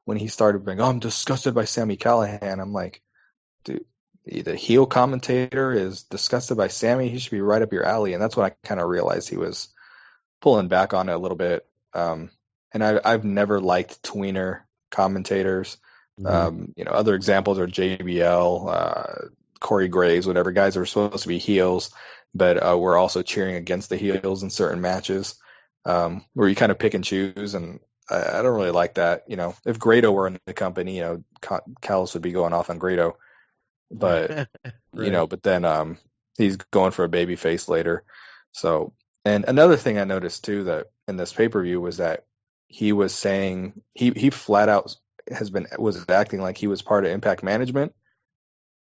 when he started being, I'm disgusted by Sami Callihan. I'm like, dude, the heel commentator is disgusted by Sami. He should be right up your alley. And that's when I kind of realized he was pulling back on it a little bit. And I've never liked tweener commentators. Mm-hmm. Other examples are JBL, Corey Graves, whatever, guys are supposed to be heels, but we're also cheering against the heels in certain matches, where you kind of pick and choose. And I don't really like that. If Grado were in the company, Callis would be going off on Grado. But right. But then he's going for a baby face later. So, and another thing I noticed too, that in this pay-per-view, was that he was saying he flat out was acting like he was part of Impact Management,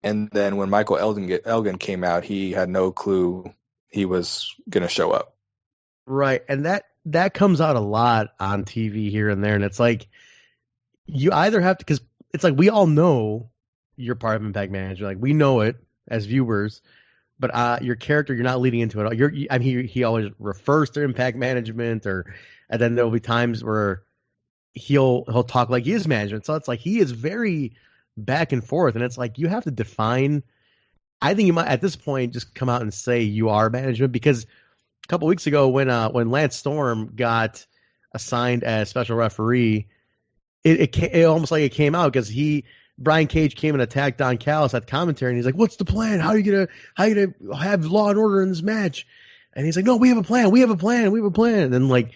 and then when Michael Elgin came out, he had no clue he was going to show up. Right, and that comes out a lot on TV here and there, and it's like you either have to, because it's like we all know you're part of Impact Management, like we know it as viewers, but your character, you're not leading into it. He always refers to Impact Management, and then there'll be times where he'll talk like he is management. So it's like he is very back and forth, and it's like you have to define I think you might at this point just come out and say you are management, because a couple weeks ago when Lance Storm got assigned as special referee, it almost like it came out because Brian Cage came and attacked Don Callis at commentary, and he's like, "What's the plan? How are you gonna have law and order in this match?" And he's like, "No, we have a plan. We have a plan. We have a plan." And then like,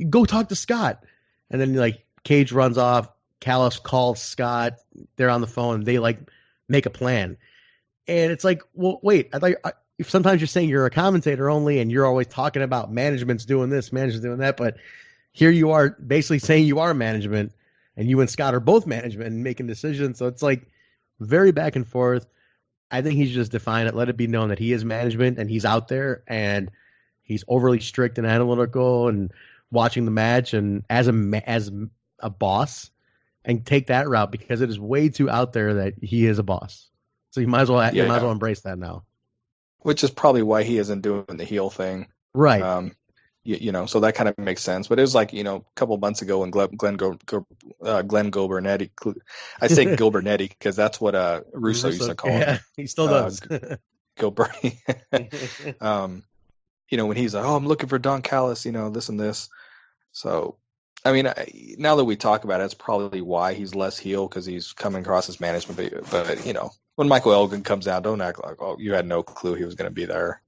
go talk to Scott. And then like Cage runs off. Callis calls Scott. They're on the phone. They like make a plan. And it's like, well, wait. Sometimes you're saying you're a commentator only, and you're always talking about management's doing this, management's doing that, but here you are basically saying you are management. And you and Scott are both management and making decisions. So it's like very back and forth. I think he's just defined it. Let it be known that he is management and he's out there and he's overly strict and analytical and watching the match and as a boss, and take that route, because it is way too out there that he is a boss. So you might as well embrace that now. Which is probably why he isn't doing the heel thing. Right. So that kind of makes sense. But it was like, a couple months ago when Glenn Gilbernetti, I say Gilbernetti because that's what Russo used to call him. Yeah, he still does. Gilberti. When he's like, "Oh, I'm looking for Don Callis, this and this." So, I mean, now that we talk about it, it's probably why he's less heel, because he's coming across as management. But when Michael Elgin comes out, don't act like, oh, you had no clue he was going to be there.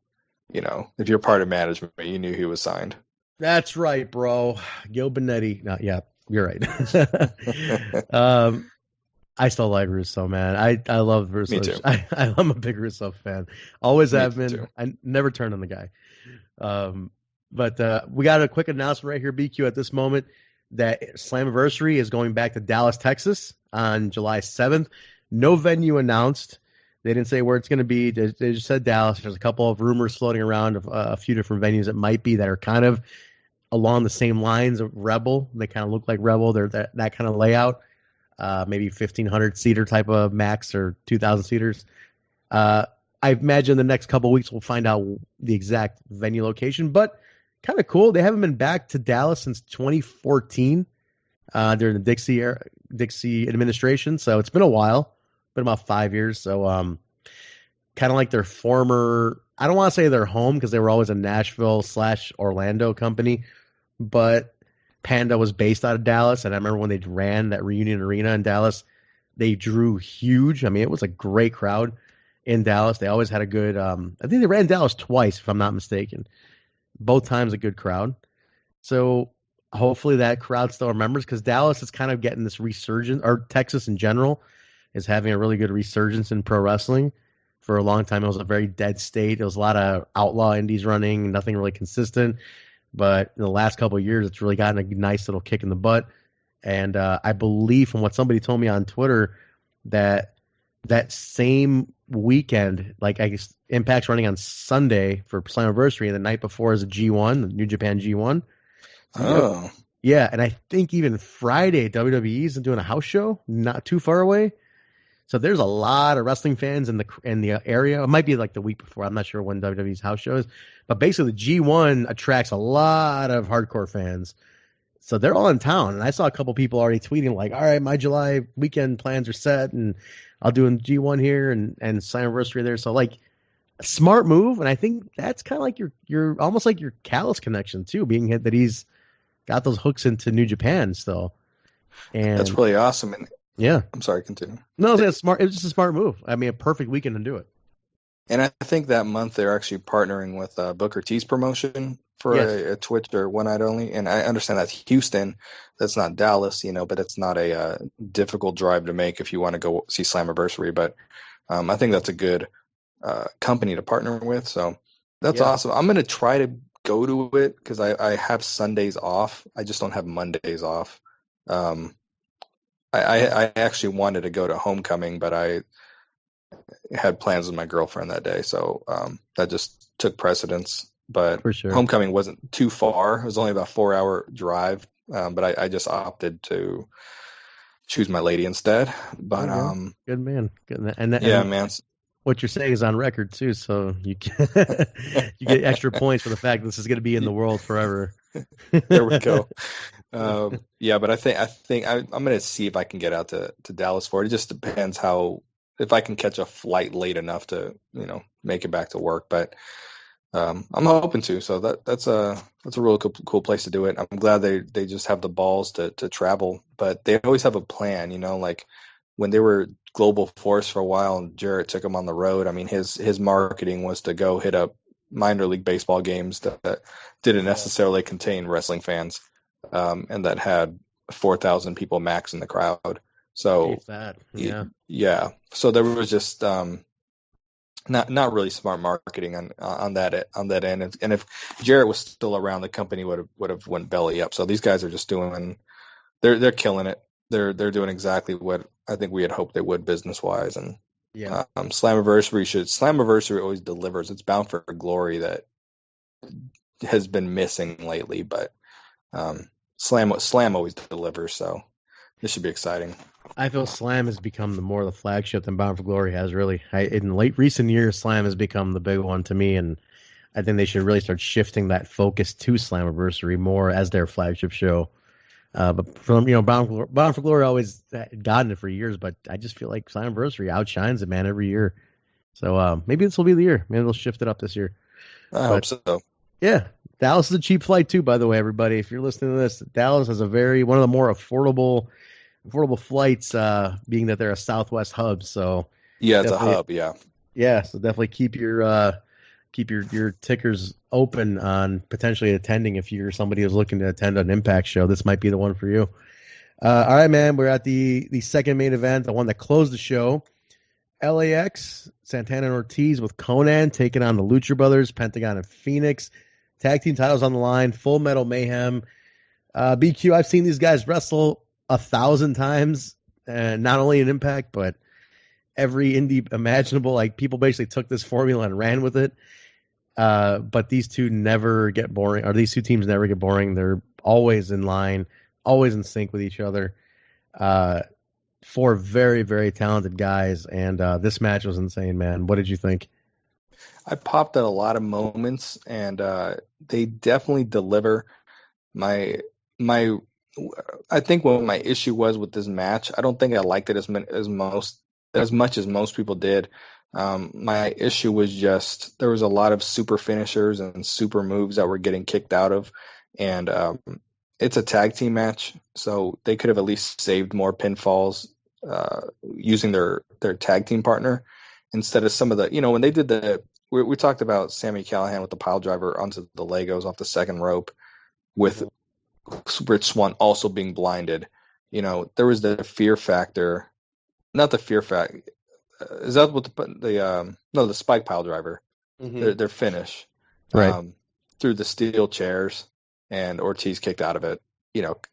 If you're part of management, you knew he was signed. That's right, bro. Gil Benetti. No, yeah, you're right. I still like Russo, man. I love Russo. Me too. I'm a big Russo fan. Always have been. Too. I never turned on the guy. But we got a quick announcement right here, BQ, at this moment, that Slammiversary is going back to Dallas, Texas on July 7th. No venue announced. They didn't say where it's going to be. They just said Dallas. There's a couple of rumors floating around of a few different venues that might be, that are kind of along the same lines of Rebel. They kind of look like Rebel. They're that kind of layout. Maybe 1,500 seater type of max, or 2,000 seaters. I imagine the next couple of weeks we'll find out the exact venue location. But kind of cool. They haven't been back to Dallas since 2014 during the Dixie administration. So it's been a while. Been about 5 years. So kind of like their former, I don't want to say their home, because they were always a Nashville/Orlando company, but Panda was based out of Dallas. And I remember when they ran that Reunion Arena in Dallas, they drew huge. I mean, it was a great crowd in Dallas. They always had a good, I think they ran Dallas twice, if I'm not mistaken. Both times a good crowd. So hopefully that crowd still remembers, because Dallas is kind of getting this resurgence, or Texas in general is having a really good resurgence in pro wrestling. For a long time, it was a very dead state. There was a lot of outlaw indies running, nothing really consistent. But in the last couple of years, it's really gotten a nice little kick in the butt. And I believe, from what somebody told me on Twitter, that same weekend, like I guess Impact's running on Sunday for Slammiversary, and the night before is a G1, the New Japan G1. Oh. Yeah, and I think even Friday, WWE's doing a house show not too far away. So there's a lot of wrestling fans in the area. It might be like the week before. I'm not sure when WWE's house show is. But basically, the G1 attracts a lot of hardcore fans. So they're all in town. And I saw a couple people already tweeting like, all right, my July weekend plans are set, and I'll do a G1 here and Slammiversary there. So, like, a smart move. And I think that's kind of like your almost like your Callis connection, too, being that he's got those hooks into New Japan still. And that's really awesome. And yeah. I'm sorry, continue. No, it's smart. It was just a smart move. I mean, a perfect weekend to do it. And I think that month they're actually partnering with Booker T's promotion for a Twitch or One Night Only. And I understand that's Houston. That's not Dallas, but it's not a difficult drive to make if you want to go see Slammiversary. But I think that's a good company to partner with. So that's awesome. I'm going to try to go to it because I have Sundays off. I just don't have Mondays off. I actually wanted to go to Homecoming, but I had plans with my girlfriend that day, so that just took precedence. But for sure, Homecoming wasn't too far; it was only about a 4-hour drive. But I just opted to choose my lady instead. But good man, good man. And man. What you're saying is on record too, so you you get extra points for the fact that this is going to be in the world forever. There we go. But I think I'm going to see if I can get out to Dallas for it. It just depends how if I can catch a flight late enough to, make it back to work. But I'm hoping to. So that's a really cool place to do it. I'm glad they just have the balls to travel, but they always have a plan. Like when they were global force for a while and Jarrett took them on the road. I mean, his marketing was to go hit up minor league baseball games that didn't necessarily contain wrestling fans, and that had 4,000 people max in the crowd. So yeah. So there was just not really smart marketing on that end. And if Jarrett was still around, the company would have went belly up. So these guys are just doing, they're killing it. They're doing exactly what I think we had hoped they would business wise. And Slammiversary always delivers. It's bound for glory that has been missing lately, but Slam always delivers. So this should be exciting. I feel Slam has become more the flagship than Bound for Glory has, really. In recent years, Slam has become the big one to me, and I think they should really start shifting that focus to Slammiversary more as their flagship show. But from Bound for Glory always gotten it for years, but I just feel like Slammiversary outshines it, man, every year. So maybe this will be the year. Maybe they'll shift it up this year. I hope so. Yeah, Dallas is a cheap flight too, by the way, everybody. If you're listening to this, Dallas has one of the more affordable flights, being that they're a Southwest hub. So yeah, it's a hub. Yeah. So definitely keep your tickers open on potentially attending. If you're somebody who's looking to attend an Impact show, this might be the one for you. All right, man. We're at the second main event, the one that closed the show. LAX, Santana and Ortiz with Conan taking on the Lucha Brothers, Pentagon and Phoenix. Tag team titles on the line, Full Metal Mayhem. BQ, I've seen these guys wrestle 1,000 times, not only in Impact, but every indie imaginable. Like, people basically took this formula and ran with it. But these two never get boring, or these two teams never get boring. They're always in line, always in sync with each other. Four very, very talented guys, and this match was insane, man. What did you think? I popped at a lot of moments, and they definitely deliver. I think what my issue was with this match, I don't think I liked it as much as most people did. My issue was just there was a lot of super finishers and super moves that were getting kicked out of, and it's a tag team match, so they could have at least saved more pinfalls using their tag team partner instead of some of the, when they did we talked about Sami Callihan with the pile driver onto the Legos off the second rope with Rich Swann also being blinded. There was the fear factor, not the fear factor. Is that what the spike pile driver, their finish, right? Through the steel chairs, and Ortiz kicked out of it.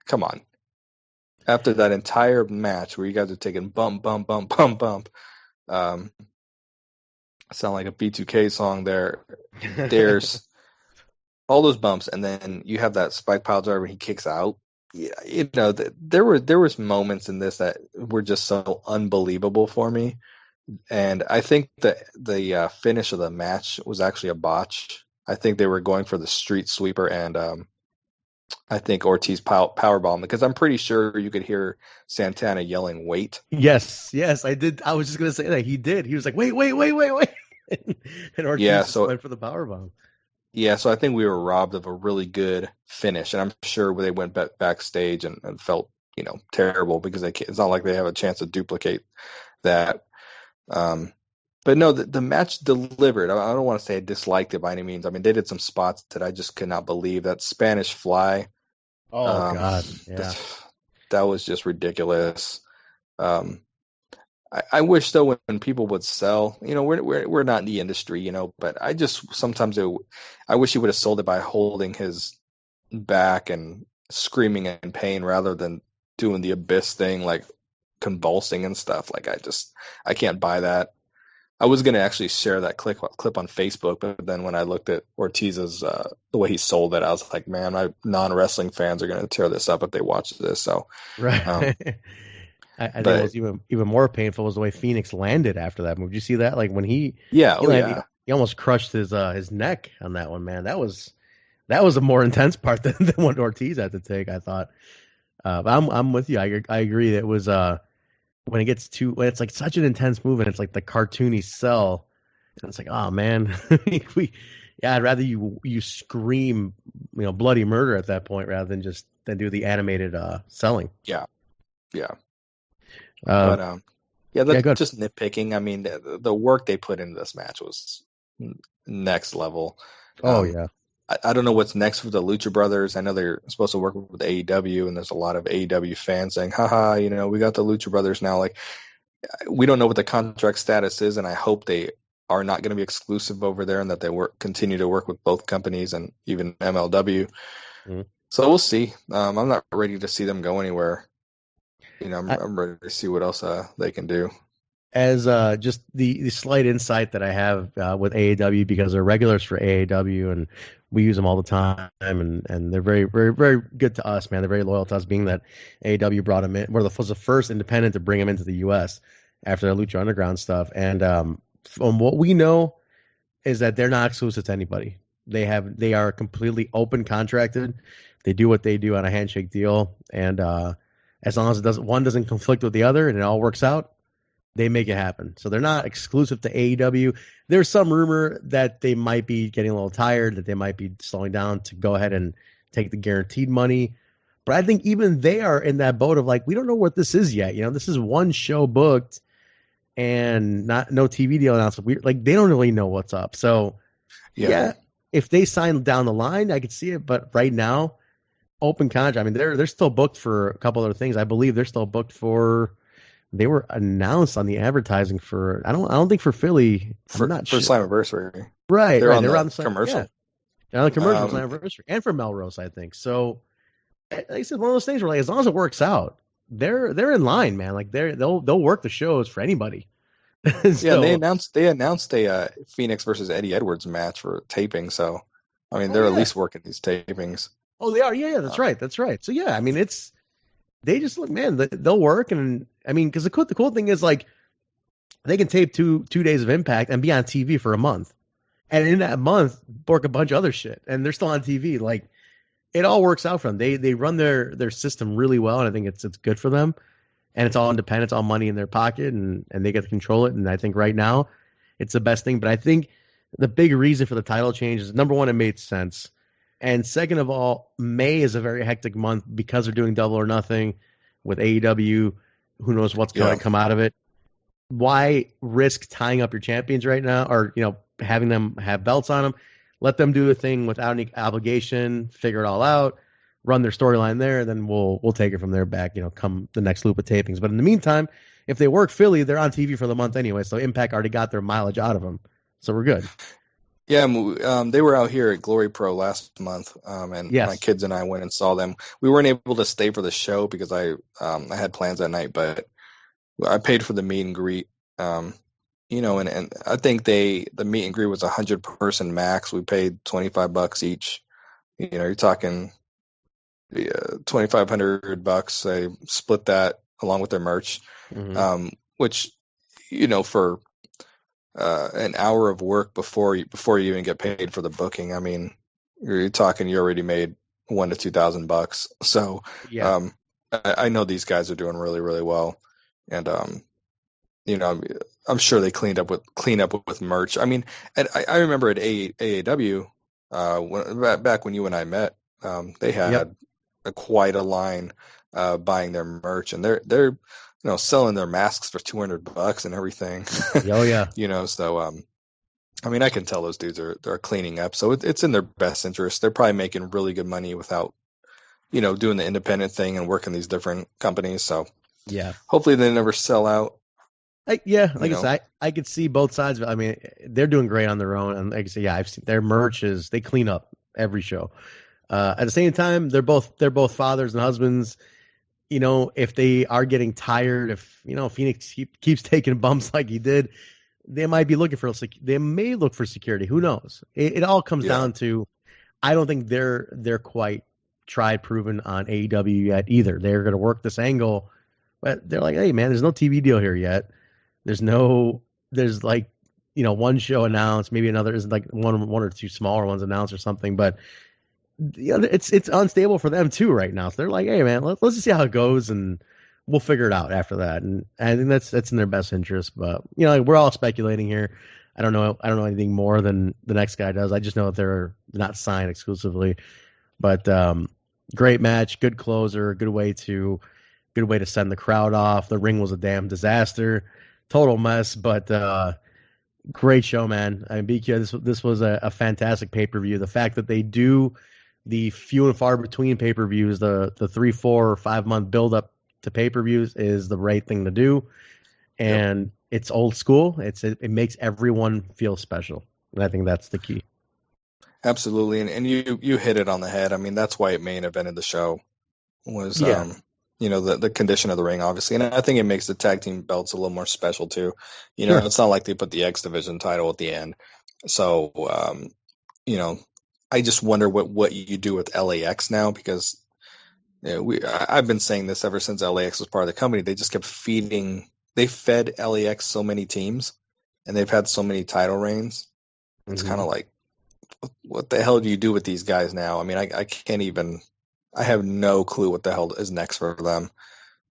Come on. After that entire match where you guys are taking bump, sound like a B2K song there. There's all those bumps, and then you have that spike pile driver. He kicks out. Yeah, there was moments in this that were just so unbelievable for me. And I think that the finish of the match was actually a botch. I think they were going for the street sweeper, and I think Ortiz powerbomb, because I'm pretty sure you could hear Santana yelling, "Wait!" Yes, I did. I was just gonna say that he did. He was like, "Wait!" and Ortiz went for the powerbomb. Yeah, so I think we were robbed of a really good finish, and I'm sure they went backstage and felt terrible because it's not like they have a chance to duplicate that. But no, the match delivered. I don't want to say I disliked it by any means. I mean, they did some spots that I just could not believe. That Spanish Fly. Oh, God. Yeah. That was just ridiculous. I wish, though, when people would sell, we're not in the industry, but I just sometimes I wish he would have sold it by holding his back and screaming in pain rather than doing the abyss thing, like convulsing and stuff. Like, I can't buy that. I was going to actually share that clip on Facebook, but then when I looked at Ortiz's, the way he sold it, I was like, man, my non-wrestling fans are going to tear this up if they watch this. So, right. I think it was even more painful was the way Phoenix landed after that move. Did you see that? Like when he landed, he almost crushed his neck on that one, man. That was a more intense part than what Ortiz had to take, I thought. But I'm with you. I agree. It was when when it's like such an intense move and it's like the cartoony cell, and it's like, oh man, I'd rather you scream, bloody murder at that point rather than do the animated selling. Yeah. But That's just nitpicking. I mean, the work they put into this match was next level. Oh yeah. I don't know what's next for the Lucha Brothers. I know they're supposed to work with AEW, and there's a lot of AEW fans saying, haha, we got the Lucha Brothers now. Like, we don't know what the contract status is, and I hope they are not going to be exclusive over there and that they continue to work with both companies and even MLW. Mm-hmm. So we'll see. I'm not ready to see them go anywhere. I'm ready to see what else they can do. As just the slight insight that I have with AEW, because they're regulars for AEW and we use them all the time, and they're very, very, very good to us, man. They're very loyal to us, being that AEW brought them in. Was the first independent to bring them into the U.S. after the Lucha Underground stuff. And from what we know is that they're not exclusive to anybody. They are completely open contracted. They do what they do on a handshake deal, and as long as one doesn't conflict with the other and it all works out, they make it happen. So they're not exclusive to AEW. There's some rumor that they might be getting a little tired, that they might be slowing down to go ahead and take the guaranteed money. But I think even they are in that boat of like, we don't know what this is yet. This is one show booked and no TV deal announced. They don't really know what's up. So yeah, if they sign down the line, I could see it. But right now, open contract. I mean, they're still booked for a couple other things. I believe they're still booked for. They were announced on the advertising for. I don't think for Philly. For Slammiversary. Right. They're right. On they're the on the commercial. Yeah. On the commercial Slammiversary and for Melrose, I think. So, like I said, one of those things where as long as it works out, they're in line, man. Like they'll work the shows for anybody. So, they announced a Phoenix versus Eddie Edwards match for taping. So, I mean, they're at least working these tapings. Oh, they are. Yeah, that's right. That's right. So yeah, I mean, they just look, man, they'll work. And I mean, because the cool thing is, like, they can tape two days of Impact and be on TV for a month, and in that month work a bunch of other shit, and they're still on TV. Like, it all works out for them. They run their system really well, and I think it's good for them. And it's all independent, it's all money in their pocket, and they get to control it. And I think right now it's the best thing. But I think the big reason for the title change is, number one, it made sense. And second of all, May is a very hectic month because they're doing Double or Nothing with AEW. Who knows what's going to come out of it? Why risk tying up your champions right now, or having them have belts on them? Let them do a thing without any obligation, figure it all out, run their storyline there, and then we'll take it from there back. Come the next loop of tapings. But in the meantime, if they work Philly, they're on TV for the month anyway. So Impact already got their mileage out of them, so we're good. Yeah, they were out here at Glory Pro last month, and my kids and I went and saw them. We weren't able to stay for the show because I had plans that night, but I paid for the meet and greet. And I think the meet and greet was 100-person max. We paid $25 each. You're talking $2,500. They split that along with their merch, which for an hour of work before you even get paid for the booking. I mean, you're talking, you already made $1,000 to $2,000. So, I know these guys are doing really, really well. And, I'm sure they clean up with merch. I mean, and I remember at AAW, back when you and I met, they had quite a line, buying their merch, and they're selling their masks for $200 and everything. Oh yeah. So I mean, I can tell those dudes they're cleaning up. So it's in their best interest. They're probably making really good money without, doing the independent thing and working these different companies. So yeah, hopefully they never sell out. I said, I could see both sides. I mean, they're doing great on their own. And like I said, I've seen their merch they clean up every show. At the same time, they're both fathers and husbands. If they are getting tired, if Phoenix keeps taking bumps like he did, they might be looking for security. Who knows? It all comes down to, I don't think they're quite tried proven on AEW yet either. They're going to work this angle, but they're like, hey man, there's no TV deal here yet. There's like one show announced, maybe another is like one or two smaller ones announced or something, but. It's unstable for them too right now. So they're like, hey man, let's just see how it goes, and we'll figure it out after that. And I think that's in their best interest. But like, we're all speculating here. I don't know anything more than the next guy does. I just know that they're not signed exclusively. But great match, good closer, good way to send the crowd off. The ring was a damn disaster, total mess, but great show, man. I mean, BQ, this was a fantastic pay-per-view. The fact that they do the few and far between pay-per-views, the 3, 4, or 5 month build-up to pay-per-views is the right thing to do. And it's old school. It makes everyone feel special. And I think that's the key. Absolutely. And you hit it on the head. I mean, that's why it main evented the show was, the condition of the ring, obviously. And I think it makes the tag team belts a little more special too. It's not like they put the X Division title at the end. So, I just wonder what you do with LAX now, because I've been saying this ever since LAX was part of the company. They just kept they fed LAX so many teams, and they've had so many title reigns. It's kind of like, what the hell do you do with these guys now? I mean, I can't even. I have no clue what the hell is next for them.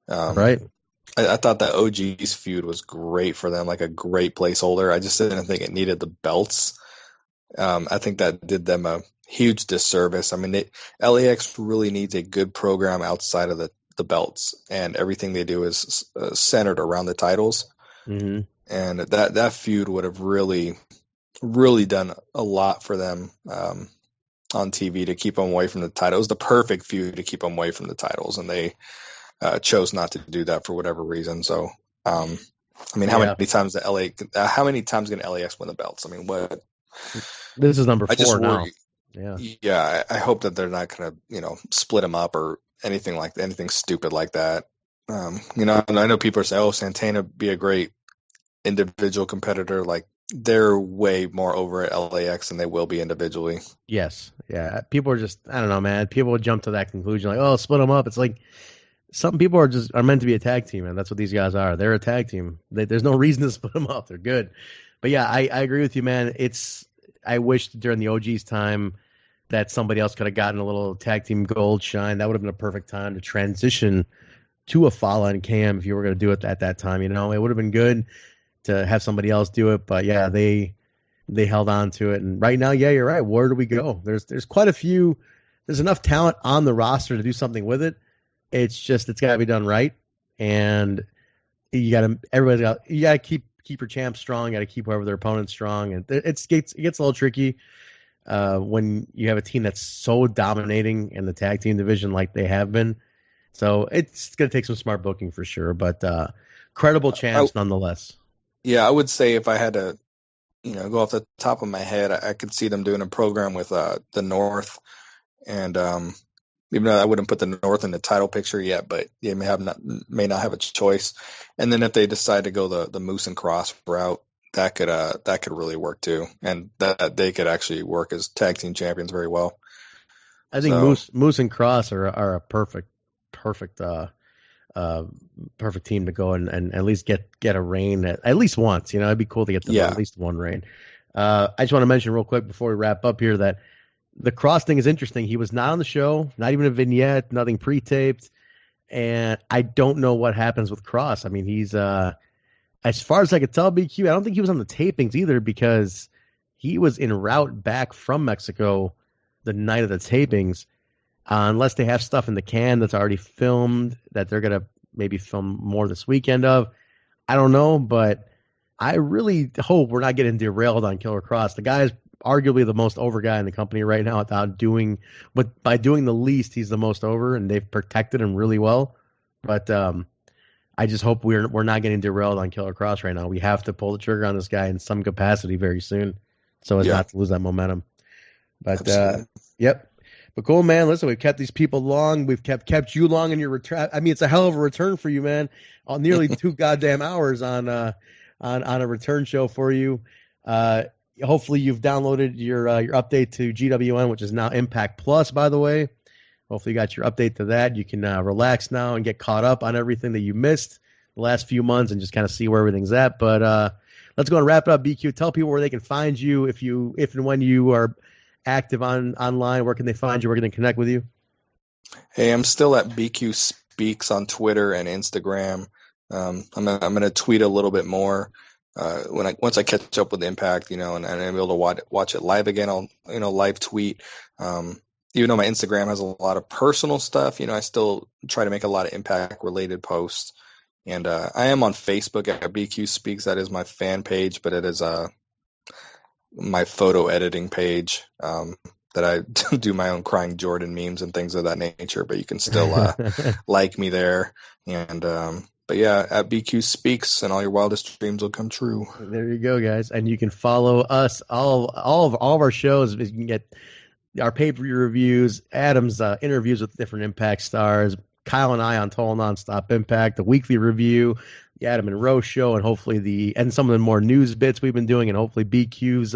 Right. I thought the OG's feud was great for them, like a great placeholder. I just didn't think it needed the belts. I think that did them a huge disservice. I mean, LAX really needs a good program outside of the belts, and everything they do is centered around the titles. Mm-hmm. And that feud would have really done a lot for them on TV to keep them away from the titles. It was the perfect feud to keep them away from the titles, and they chose not to do that for whatever reason. So, I mean, how many times can LAX win the belts? I mean, what? This is number 4 now. Yeah. I hope that they're not going to, split them up or anything stupid like that. I know people are saying, "Oh, Santana be a great individual competitor." Like, they're way more over at LAX than they will be individually. Yes. Yeah. People are just, I don't know, man. People would jump to that conclusion, like, "Oh, split them up." It's like, some people are meant to be a tag team, and that's what these guys are. They're a tag team. There's no reason to split them up. They're good. But yeah, I agree with you, man. I wish during the OG's time that somebody else could have gotten a little tag team gold shine. That would have been a perfect time to transition to a Fala and Cam if you were going to do it at that time. It would have been good to have somebody else do it. But yeah, they held on to it. And right now, yeah, you're right. Where do we go? There's quite a few. There's enough talent on the roster to do something with it. It's just, it's got to be done right. And you got to keep your champ strong. You got to keep whoever their opponent's strong. And it gets a little tricky when you have a team that's so dominating in the tag team division like they have been. So it's going to take some smart booking for sure, but credible champs nonetheless. Yeah, I would say if I had to, go off the top of my head, I could see them doing a program with the North, and even though I wouldn't put the North in the title picture yet, but they may not have a choice. And then if they decide to go the Moose and Cross route, that could really work too, and that they could actually work as tag team champions very well. I think Moose and Cross are a perfect team to go and at least get a reign at least once. It'd be cool to get them at least one reign. I just want to mention real quick before we wrap up here that the Cross thing is interesting. He was not on the show, not even a vignette, nothing pre-taped, and I don't know what happens with Cross. I mean, he's as far as I could tell, BQ, I don't think he was on the tapings either, because he was en route back from Mexico the night of the tapings, unless they have stuff in the can that's already filmed that they're going to maybe film more this weekend of. I don't know, but I really hope we're not getting derailed on Killer Cross. The guy is arguably the most over guy in the company right now but by doing the least, he's the most over, and they've protected him really well. But I just hope we're not getting derailed on Killer Cross right now. We have to pull the trigger on this guy in some capacity very soon, so as not to lose that momentum. But yep. But cool, man. Listen, we've kept these people long. We've kept you long in your return. I mean, it's a hell of a return for you, man. On nearly 2 goddamn hours on a return show for you. Hopefully, you've downloaded your update to GWN, which is now Impact Plus, by the way. Hopefully, you got your update to that. You can relax now and get caught up on everything that you missed the last few months and just kind of see where everything's at. But let's go and wrap it up, BQ. Tell people where they can find you if and when you are active online. Where can they find you? Where can they connect with you? Hey, I'm still at BQ Speaks on Twitter and Instagram. I'm gonna tweet a little bit more once I catch up with Impact, and I'm able to watch it live again. I'll live tweet. Even though my Instagram has a lot of personal stuff, I still try to make a lot of Impact related posts. And I am on Facebook at BQ Speaks. That is my fan page, but it is my photo editing page that I do my own crying Jordynne memes and things of that nature. But you can still like me there. And but yeah, at BQ Speaks, and all your wildest dreams will come true. There you go, guys. And you can follow us all of our shows. You can get our pay-per-view reviews, Adam's interviews with different Impact stars, Kyle and I on Total Nonstop Impact, the weekly review, the Adam and Rose show, and hopefully some of the more news bits we've been doing, and hopefully BQ's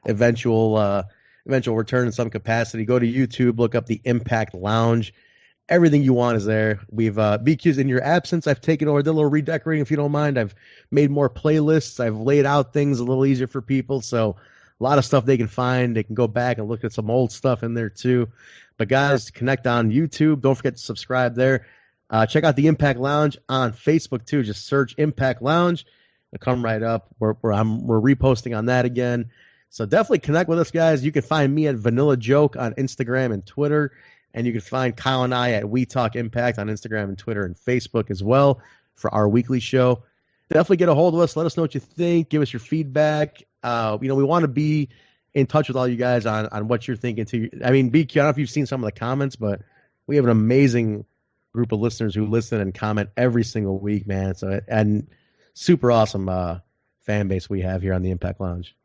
eventual return in some capacity. Go to YouTube, look up the Impact Lounge. Everything you want is there. We've BQ's in your absence. I've taken over, did a little redecorating, if you don't mind. I've made more playlists. I've laid out things a little easier for people. So a lot of stuff they can find. They can go back and look at some old stuff in there too. But guys, connect on YouTube. Don't forget to subscribe there. Check out the Impact Lounge on Facebook too. Just search Impact Lounge. It'll come right up. We're reposting on that again. So definitely connect with us, guys. You can find me at Vanilla Joke on Instagram and Twitter. And you can find Kyle and I at We Talk Impact on Instagram and Twitter and Facebook as well for our weekly show. Definitely get a hold of us. Let us know what you think. Give us your feedback. We want to be in touch with all you guys on what you're thinking too. I mean, BQ, I don't know if you've seen some of the comments, but we have an amazing group of listeners who listen and comment every single week, man. So, and super awesome fan base we have here on the Impact Lounge.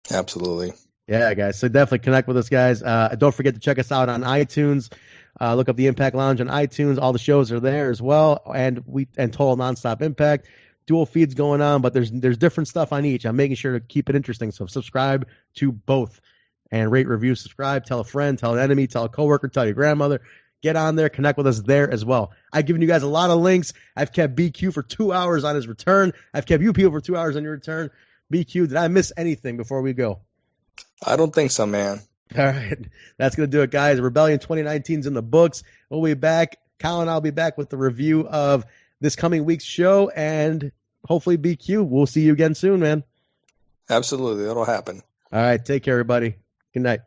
Absolutely. Yeah, guys. So definitely connect with us, guys. Don't forget to check us out on iTunes. Look up the Impact Lounge on iTunes. All the shows are there as well. And Total Nonstop Impact. Dual feeds going on, but there's different stuff on each. I'm making sure to keep it interesting. So subscribe to both and rate, review, subscribe, tell a friend, tell an enemy, tell a coworker, tell your grandmother. Get on there, connect with us there as well. I've given you guys a lot of links. I've kept BQ for 2 hours on his return. I've kept you people for 2 hours on your return. BQ, did I miss anything before we go? I don't think so, man. All right. That's going to do it, guys. Rebellion 2019 is in the books. We'll be back. Kyle and I will be back with the review of this coming week's show, and hopefully BQ. We'll see you again soon, man. Absolutely. That'll happen. All right. Take care, everybody. Good night.